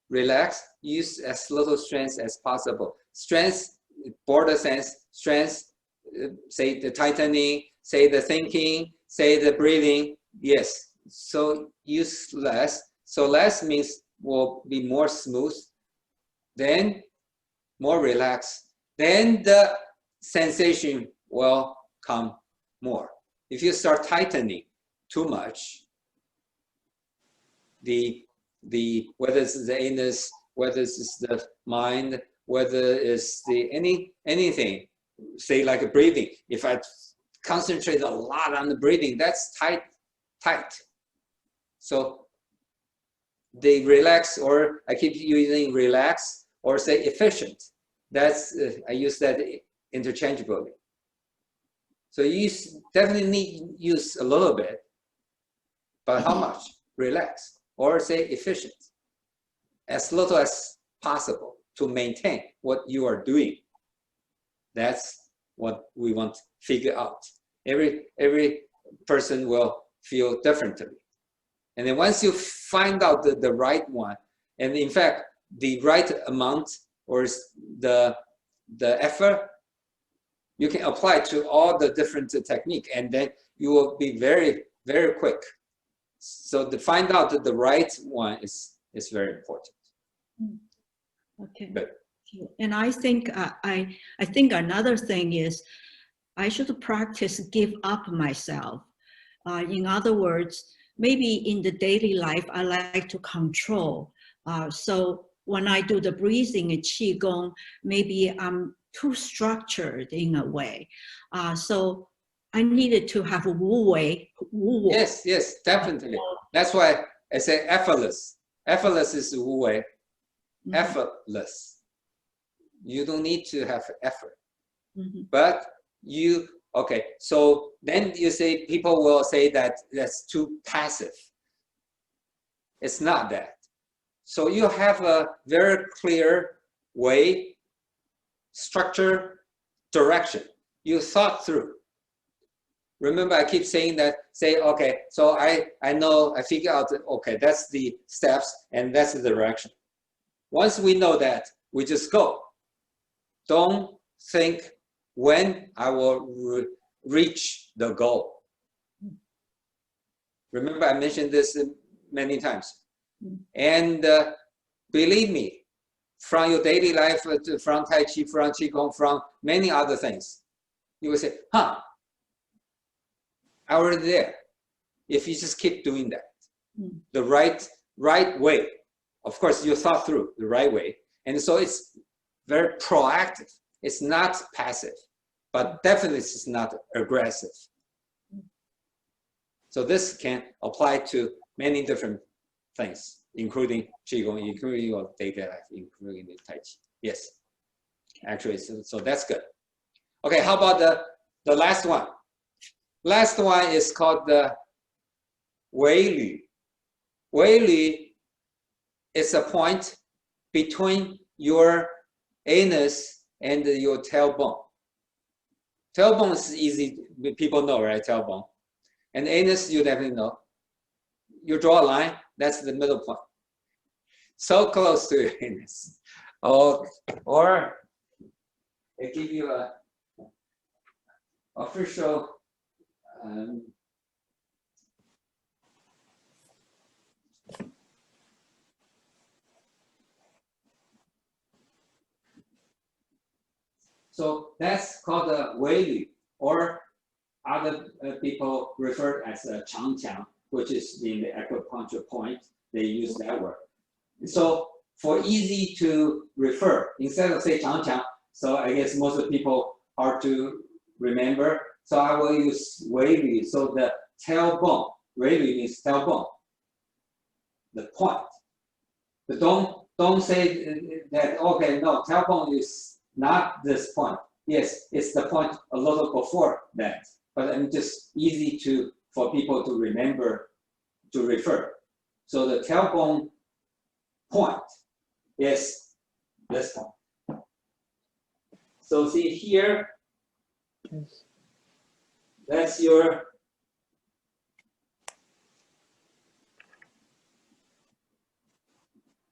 relax, use as little strength as possible. Strength, broader sense, strength, say the tightening, say the thinking, say the breathing. Yes, so use less. So less means will be more smooth, then more relaxed. Then the sensation will come more. If you start tightening too much, whether it's the anus, whether it's the mind, whether it's the anything, say like a breathing. If I concentrate a lot on the breathing, that's tight. So they relax, or I keep using relax, or say efficient. That's I use that interchangeably. So you definitely need use a little bit, but how much? Relax, or say efficient, as little as possible to maintain what you are doing. That's what we want to figure out. Every person will feel differently. And then once you find out the right one, and in fact, the right amount or the effort, you can apply to all the different technique, and then you will be very, very quick. So to find out that the right one is very important. Okay. Good. And I think I think another thing is I should practice give up myself. In other words, maybe in the daily life, I like to control. So when I do the breathing and Qigong, maybe I'm too structured in a way. So I needed to have a Wu Wei. Yes, definitely. That's why I say effortless. Effortless is Wu Wei. Effortless. You don't need to have effort. But you, okay, so then you say, people will say that that's too passive. It's not that. So you have a very clear way, structure, direction. You thought through. Remember, I keep saying that, say, okay, so I know, I figure out, okay, that's the steps and that's the direction. Once we know that, we just go. Don't think when I will reach the goal. Remember, I mentioned this many times. And believe me, from your daily life, from Tai Chi, from Qigong, from many other things, you will say, huh, I already there. If you just keep doing that, the right way. Of course, you thought through the right way. And so it's very proactive. It's not passive, but definitely it's not aggressive. So this can apply to many different things, including Qigong, including your daily life, including the Tai Chi. Yes, actually, so that's good. Okay, how about the last one? Last one is called the Whaley. Whaley is a point between your anus and your tailbone. Tailbone is easy, people know, right? Tailbone. And anus, you definitely know. You draw a line, that's the middle point. So close to your anus. Or I give you a official so that's called a Whaley, or other people refer as a Changqiang, which is in the acupuncture point. They use that word. So for easy to refer, instead of say Changqiang, so I guess most of the people hard to remember. So I will use Whaley. So the tailbone, Whaley means tailbone, the point. But don't say that, okay, no, tailbone is not this point. Yes, it's the point a little before that. But I'm just easy for people to remember, to refer. So the tailbone point is this point. So see here, that's your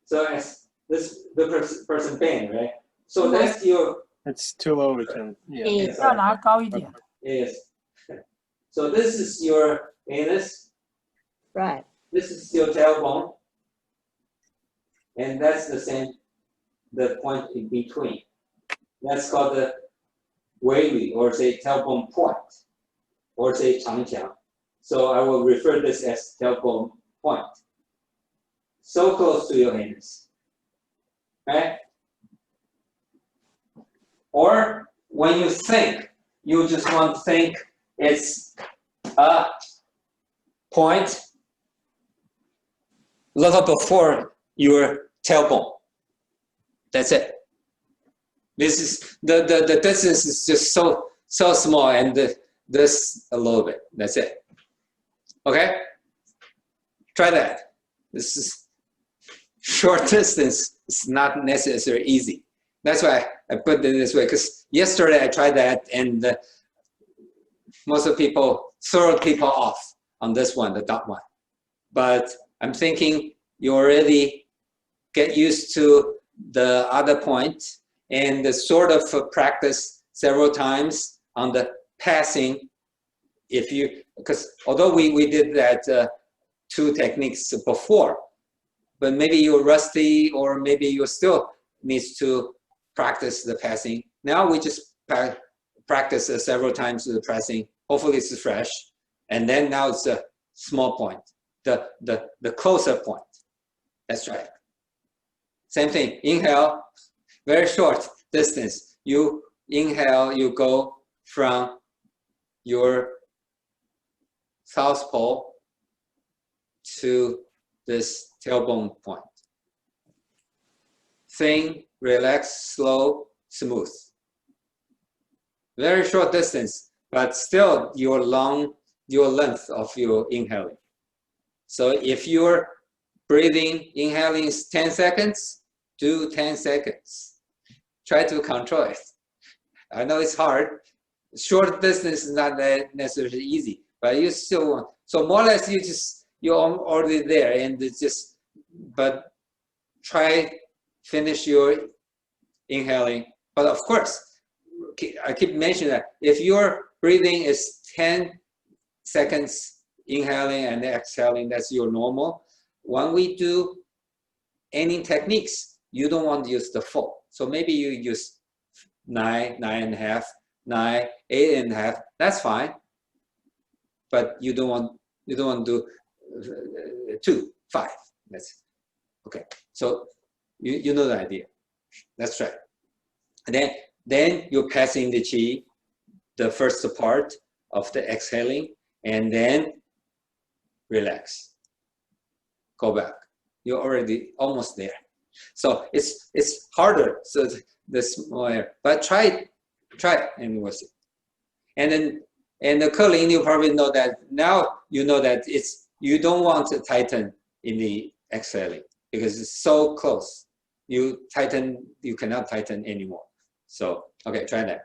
So as the person bend, right? So that's your. It's too low. We can. Yeah. 要拿高一点。 Yes. So this is your anus. Right. This is your tailbone. And that's the point in between. That's called the Whaley, or say tailbone point, or say 长墙. So I will refer this as tailbone point. So close to your anus, right? Or when you think, you just want to think it's a point a little before your tailbone. That's it. This is the distance is just so small, and this a little bit. That's it. Okay. Try that. This is short distance. It's not necessarily easy. That's why I put it this way. Because yesterday I tried that, and most of people throw people off on this one, the dot one. But I'm thinking you already get used to the other point, and the sort of practice several times on the passing. If you, because although we did that 2 techniques before, but maybe you're rusty, or maybe you still needs to practice the passing. Now we just practice several times the pressing. Hopefully it's fresh, and then now it's a small point, the closer point. That's right. Same thing. Inhale, very short distance. You inhale, you go from your south pole to this tailbone point. Thin, relaxed, slow, smooth. Very short distance, but still your length of your inhaling. So if you're breathing, inhaling is 10 seconds, do 10 seconds. Try to control it. I know it's hard. Short distance is not necessarily easy, but you still want. So more or less you're already there, and it's just, but try finish your inhaling. But of course, I keep mentioning that if your breathing is 10 seconds inhaling and exhaling, that's your normal. When we do any techniques, you don't want to use the full. So maybe you use 9, 9.5, 9, 8.5. That's fine. But you don't want to do 2, 5. That's okay. So you know the idea. That's right. And then you're passing the chi, the first part of the exhaling, and then relax. Go back. You're already almost there. So it's harder. So this more, but try it, and we'll see. And then the curling, you probably know that now. You know that you don't want to tighten in the exhaling because it's so close. You cannot tighten anymore. So okay, try that.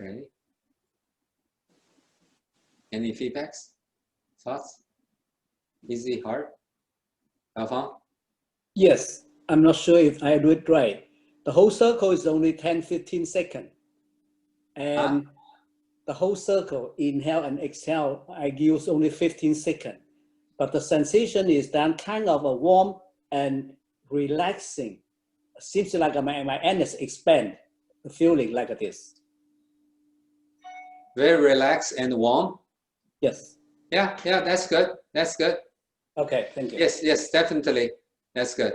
Okay. Any feedbacks? Thoughts? Easy, hard? Alphonse? Yes, I'm not sure if I do it right. The whole circle is only 10-15 seconds. And the whole circle, inhale and exhale, I use only 15 seconds. But the sensation is then kind of a warm and relaxing. Seems like my anus expand, the feeling like this. Very relaxed and warm. Yes. Yeah, that's good. That's good. Okay, thank you. Yes, definitely. That's good.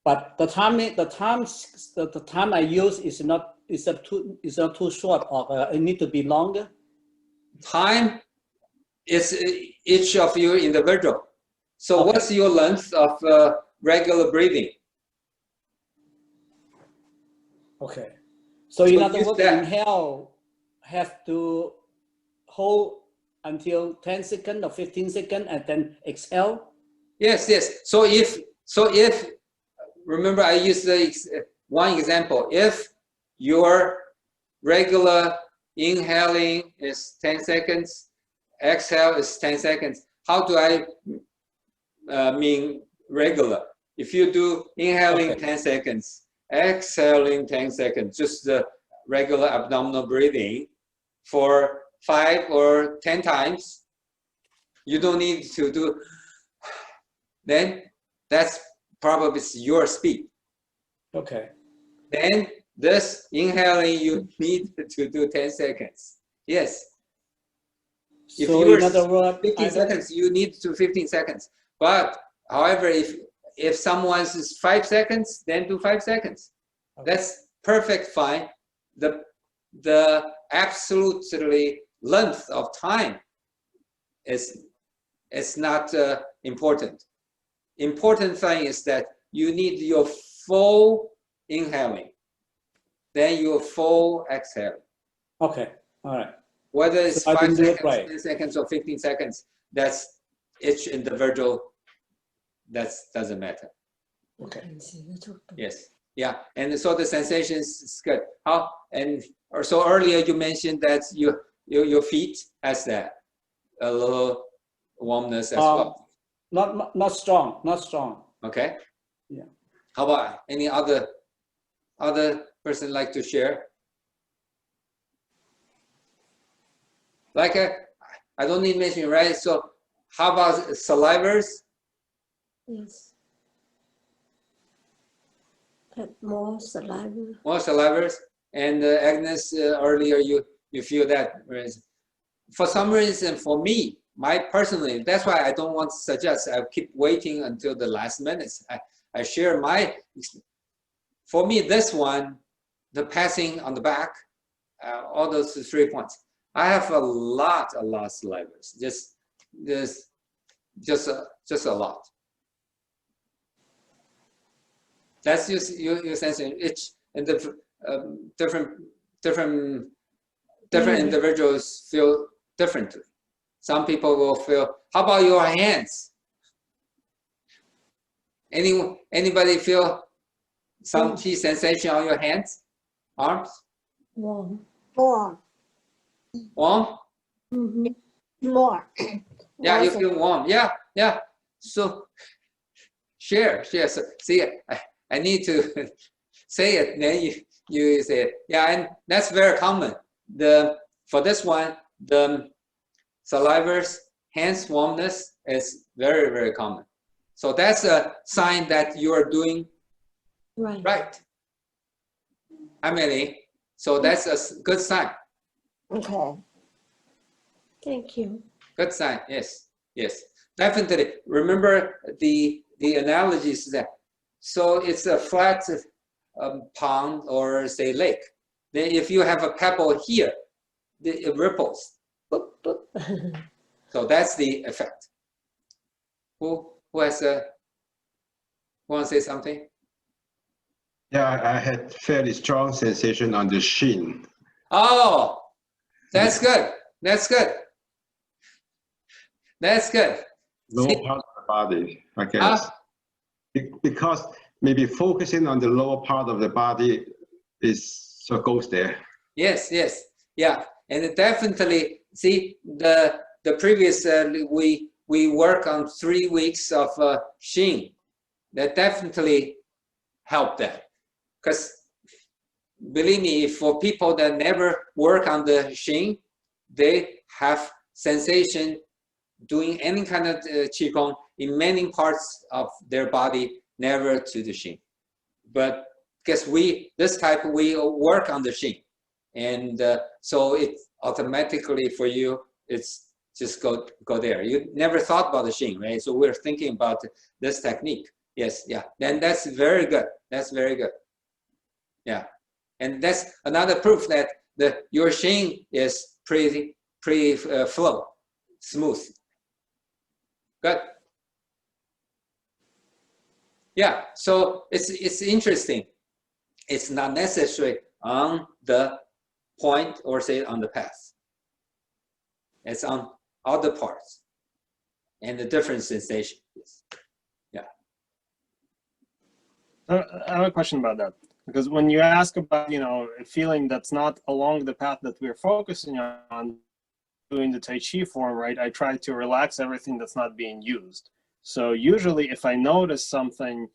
But the time I use is not too short, or it need to be longer. Time is each of you individual. So Okay. what's your length of regular breathing? Okay. So in other words, inhale have to hold until 10 seconds or 15 seconds and then exhale? Yes. So if remember I used one example. If your regular inhaling is 10 seconds, exhale is 10 seconds, how do I mean regular? If you do inhaling 10 seconds, exhaling 10 seconds, just the regular abdominal breathing for 5 or 10 times, you don't need to do, then that's probably your speed. Okay. Then this inhaling, you need to do 10 seconds. Yes. If So you're in other words, 15 seconds, you need to 15 seconds. But however, if someone's is 5 seconds, then do 5 seconds. Okay. That's perfect fine. The absolutely length of time is not important. Important thing is that you need your full inhaling, then your full exhale. Okay, all right. Whether it's So 5 seconds, right. 10 seconds, or 15 seconds, that's each individual. That doesn't matter. Okay. Yes. Yeah. And so the sensations is good. How so earlier you mentioned that your feet has that a little warmness as well. Not strong. Okay. Yeah. How about any other person like to share? Like I don't need mention, right? So how about salivas? Yes. Add more saliva. More salivas. And Agnes, earlier you feel that. For some reason, for me, personally, that's why I don't want to suggest. I keep waiting until the last minutes. I share my. For me, this one, the passing on the back, all those 3 points. I have a lot of salivas. Just a lot. That's just your sensing. Each and the different individuals feel differently. Some people will feel. How about your hands? Anybody feel some chi sensation on your hands, arms? Warm. More. Warm? Mm-hmm. More. Yeah, you feel warm. Yeah. So share. So, see, I need to say it. Then you say it. Yeah, and that's very common. For this one, the salivas, hands warmness is very, very common. So that's a sign that you are doing right. Emily, so that's a good sign. Okay. Thank you. Good sign. Yes. Definitely. Remember the analogies that. So it's a flat pond or say lake. Then if you have a pebble here, it ripples. Boop, boop. So that's the effect. Who want to say something? Yeah, I had fairly strong sensation on the shin. Oh, that's good. Lower part of the body, I guess. Because maybe focusing on the lower part of the body goes there. Yes. Yeah, and definitely see the previous we work on 3 weeks of Shin. That definitely helped that, because believe me, for people that never work on the Shin, they have sensation doing any kind of Qigong in many parts of their body, never to the Shin. But because this type, we work on the Shin. And so it automatically for you, it's just go there. You never thought about the Shin, right? So we're thinking about this technique. Yes, yeah. Then that's very good. That's very good. Yeah. And that's another proof that your Shin is pretty flow, smooth. Good. Yeah, so it's interesting. It's not necessary on the point or say on the path. It's on other parts and the different sensations. Yeah. I have a question about that, because when you ask about, you know, a feeling that's not along the path that we're focusing on, doing the Tai Chi form, right, I try to relax everything that's not being used. So usually if I notice something,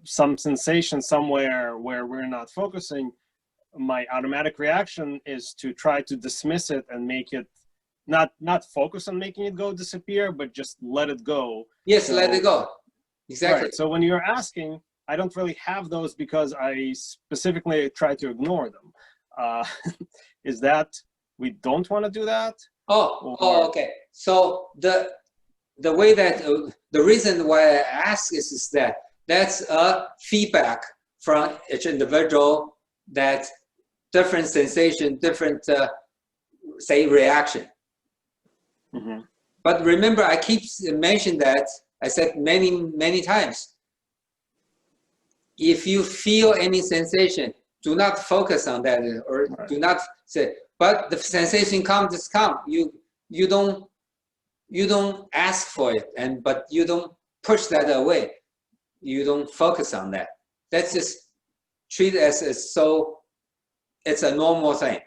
some sensation somewhere where we're not focusing, my automatic reaction is to try to dismiss it and make it, not focus on making it go disappear, but just let it go. Yes, so, let it go. Exactly. Right. So when you're asking, I don't really have those because I specifically try to ignore them. Is that we don't want to do that? Oh, okay. So the way that the reason why I ask is that that's a feedback from each individual, that different sensation, different say reaction. Mm-hmm. But remember, I keep mentioning that I said many times. If you feel any sensation, do not focus on that, or right. do not say. But the sensation comes, just come. You don't ask for it, but you don't push that away. You don't focus on that. That's just treat it as so. It's a normal thing.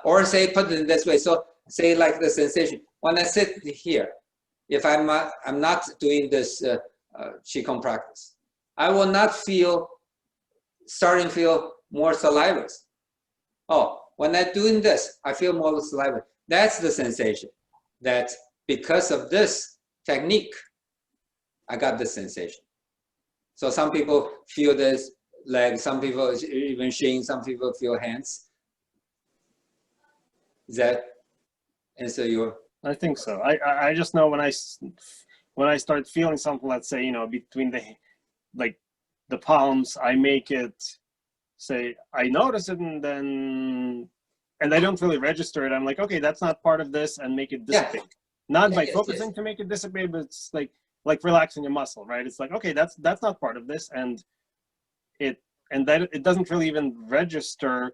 Or say, put it this way. So say like the sensation. When I sit here, if I'm not doing this Qigong practice, I will not starting feel more salivas. Oh, when I'm doing this, I feel more saliva. That's the sensation. That because of this technique, I got this sensation. So some people feel this leg, some people even shin, some people feel hands. Does that answer your? I think so. I just know when I start feeling something, let's say, you know, between the palms, I make it say, I notice it, and I don't really register it. I'm like, okay, that's not part of this, and make it dissipate. Yeah. Not by focusing to make it dissipate, but it's like relaxing a muscle, right? It's like, okay, that's not part of this, and that it doesn't really even register,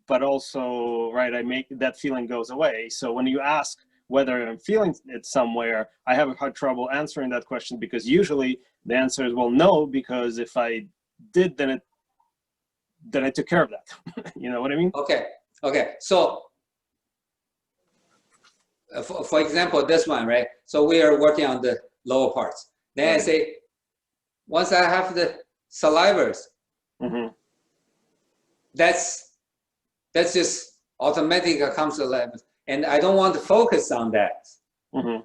but also, right, I make that feeling goes away. So when you ask whether I'm feeling it somewhere, I have hard trouble answering that question, because usually the answer is, well, no, because if I did, then I took care of that. You know what I mean? Okay. So for example, this one, right? So we are working on the lower parts. Then I say, once I have the salivas, mm-hmm. that's just automatically comes to level. And I don't want to focus on that. Mm-hmm.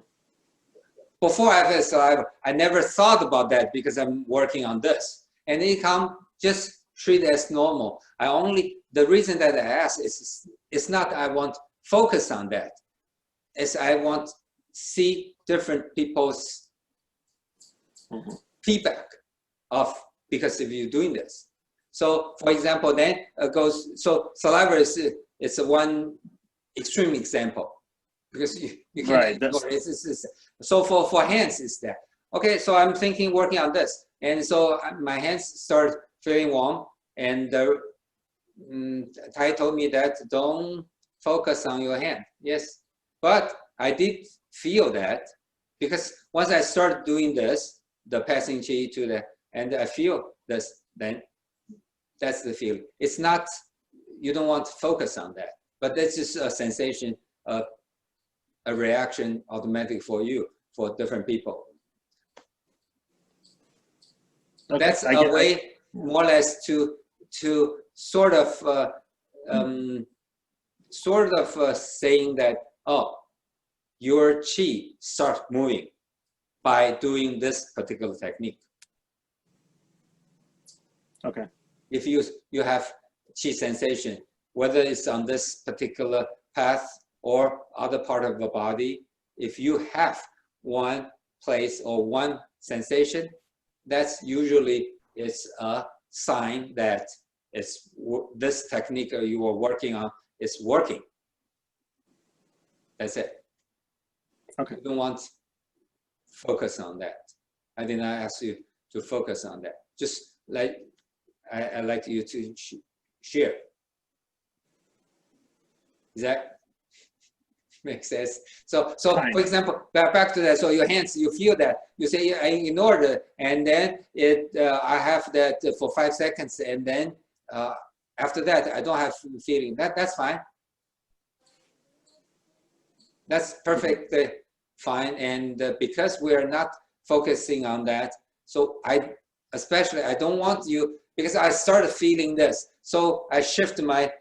Before I have saliva, I never thought about that because I'm working on this. And it come just treat it as normal. The reason that I ask is it's not I want focus on that. It's I want see different people's mm-hmm. feedback of, because if you're doing this. So for example, then so saliva is a one extreme example, because you can't ignore it. So for hands is that. Okay, so I'm thinking working on this. And so my hands start feeling warm, and Tai told me that don't focus on your hand. Yes, but I did feel that, because once I start doing this, the passing chi to and I feel this, then That's the feeling. It's not, you don't want to focus on that, but that's just a sensation, a reaction automatic for you, for different people. Okay, That's a way, more or less, to sort of saying that, oh, your chi starts moving by doing this particular technique. Okay. If you have chi sensation, whether it's on this particular path or other part of the body, if you have one place or one sensation, that's usually is a sign that it's, this technique you are working on is working. That's it. Okay. You don't want to focus on that. I did not ask you to focus on that. Just like I'd like you to share. Does that make sense? So for example, back to that. So your hands, you feel that. You say I ignored it, and then I have that for 5 seconds, and then after that I don't have feeling. That's fine. That's perfectly fine. And because we are not focusing on that, so I don't want you, because I started feeling this, so I shift my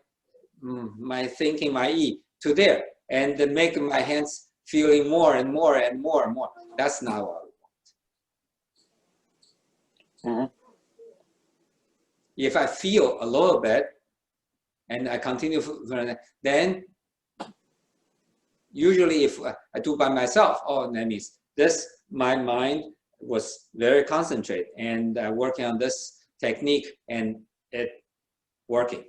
thinking, my E, to there, and then make my hands feeling more and more and more and more. That's not what I want. Mm-hmm. If I feel a little bit and I continue, then usually if I do by myself, oh, that means this, my mind was very concentrated and working on this technique and it working.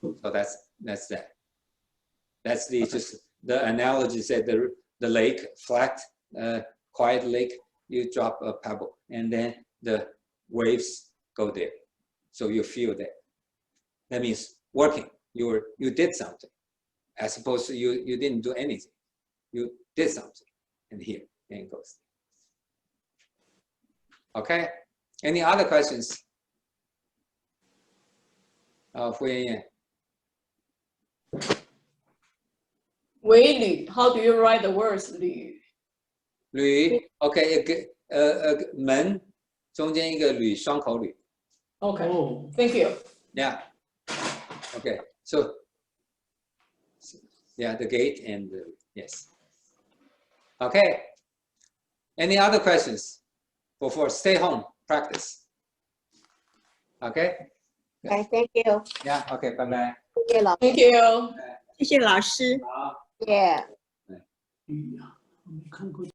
So that's that. That's the just the analogy said the lake, flat, quiet lake. You drop a pebble, and then the waves go there. So you feel that. That means working. You did something, as opposed to you didn't do anything. You did something, and here and it goes. Okay. Any other questions? Whaley, how do you write the words 吕？ 吕 ，OK， 门中间一个吕，双口吕。Okay, thank you. Yeah. Okay. So yeah, the gate and yes. Okay. Any other questions before stay home practice? Okay. Okay, thank you. Yeah. Okay. Bye bye. 谢谢老师。 Thank you. 谢谢老师。好。Yeah. 雨啊，我没看过。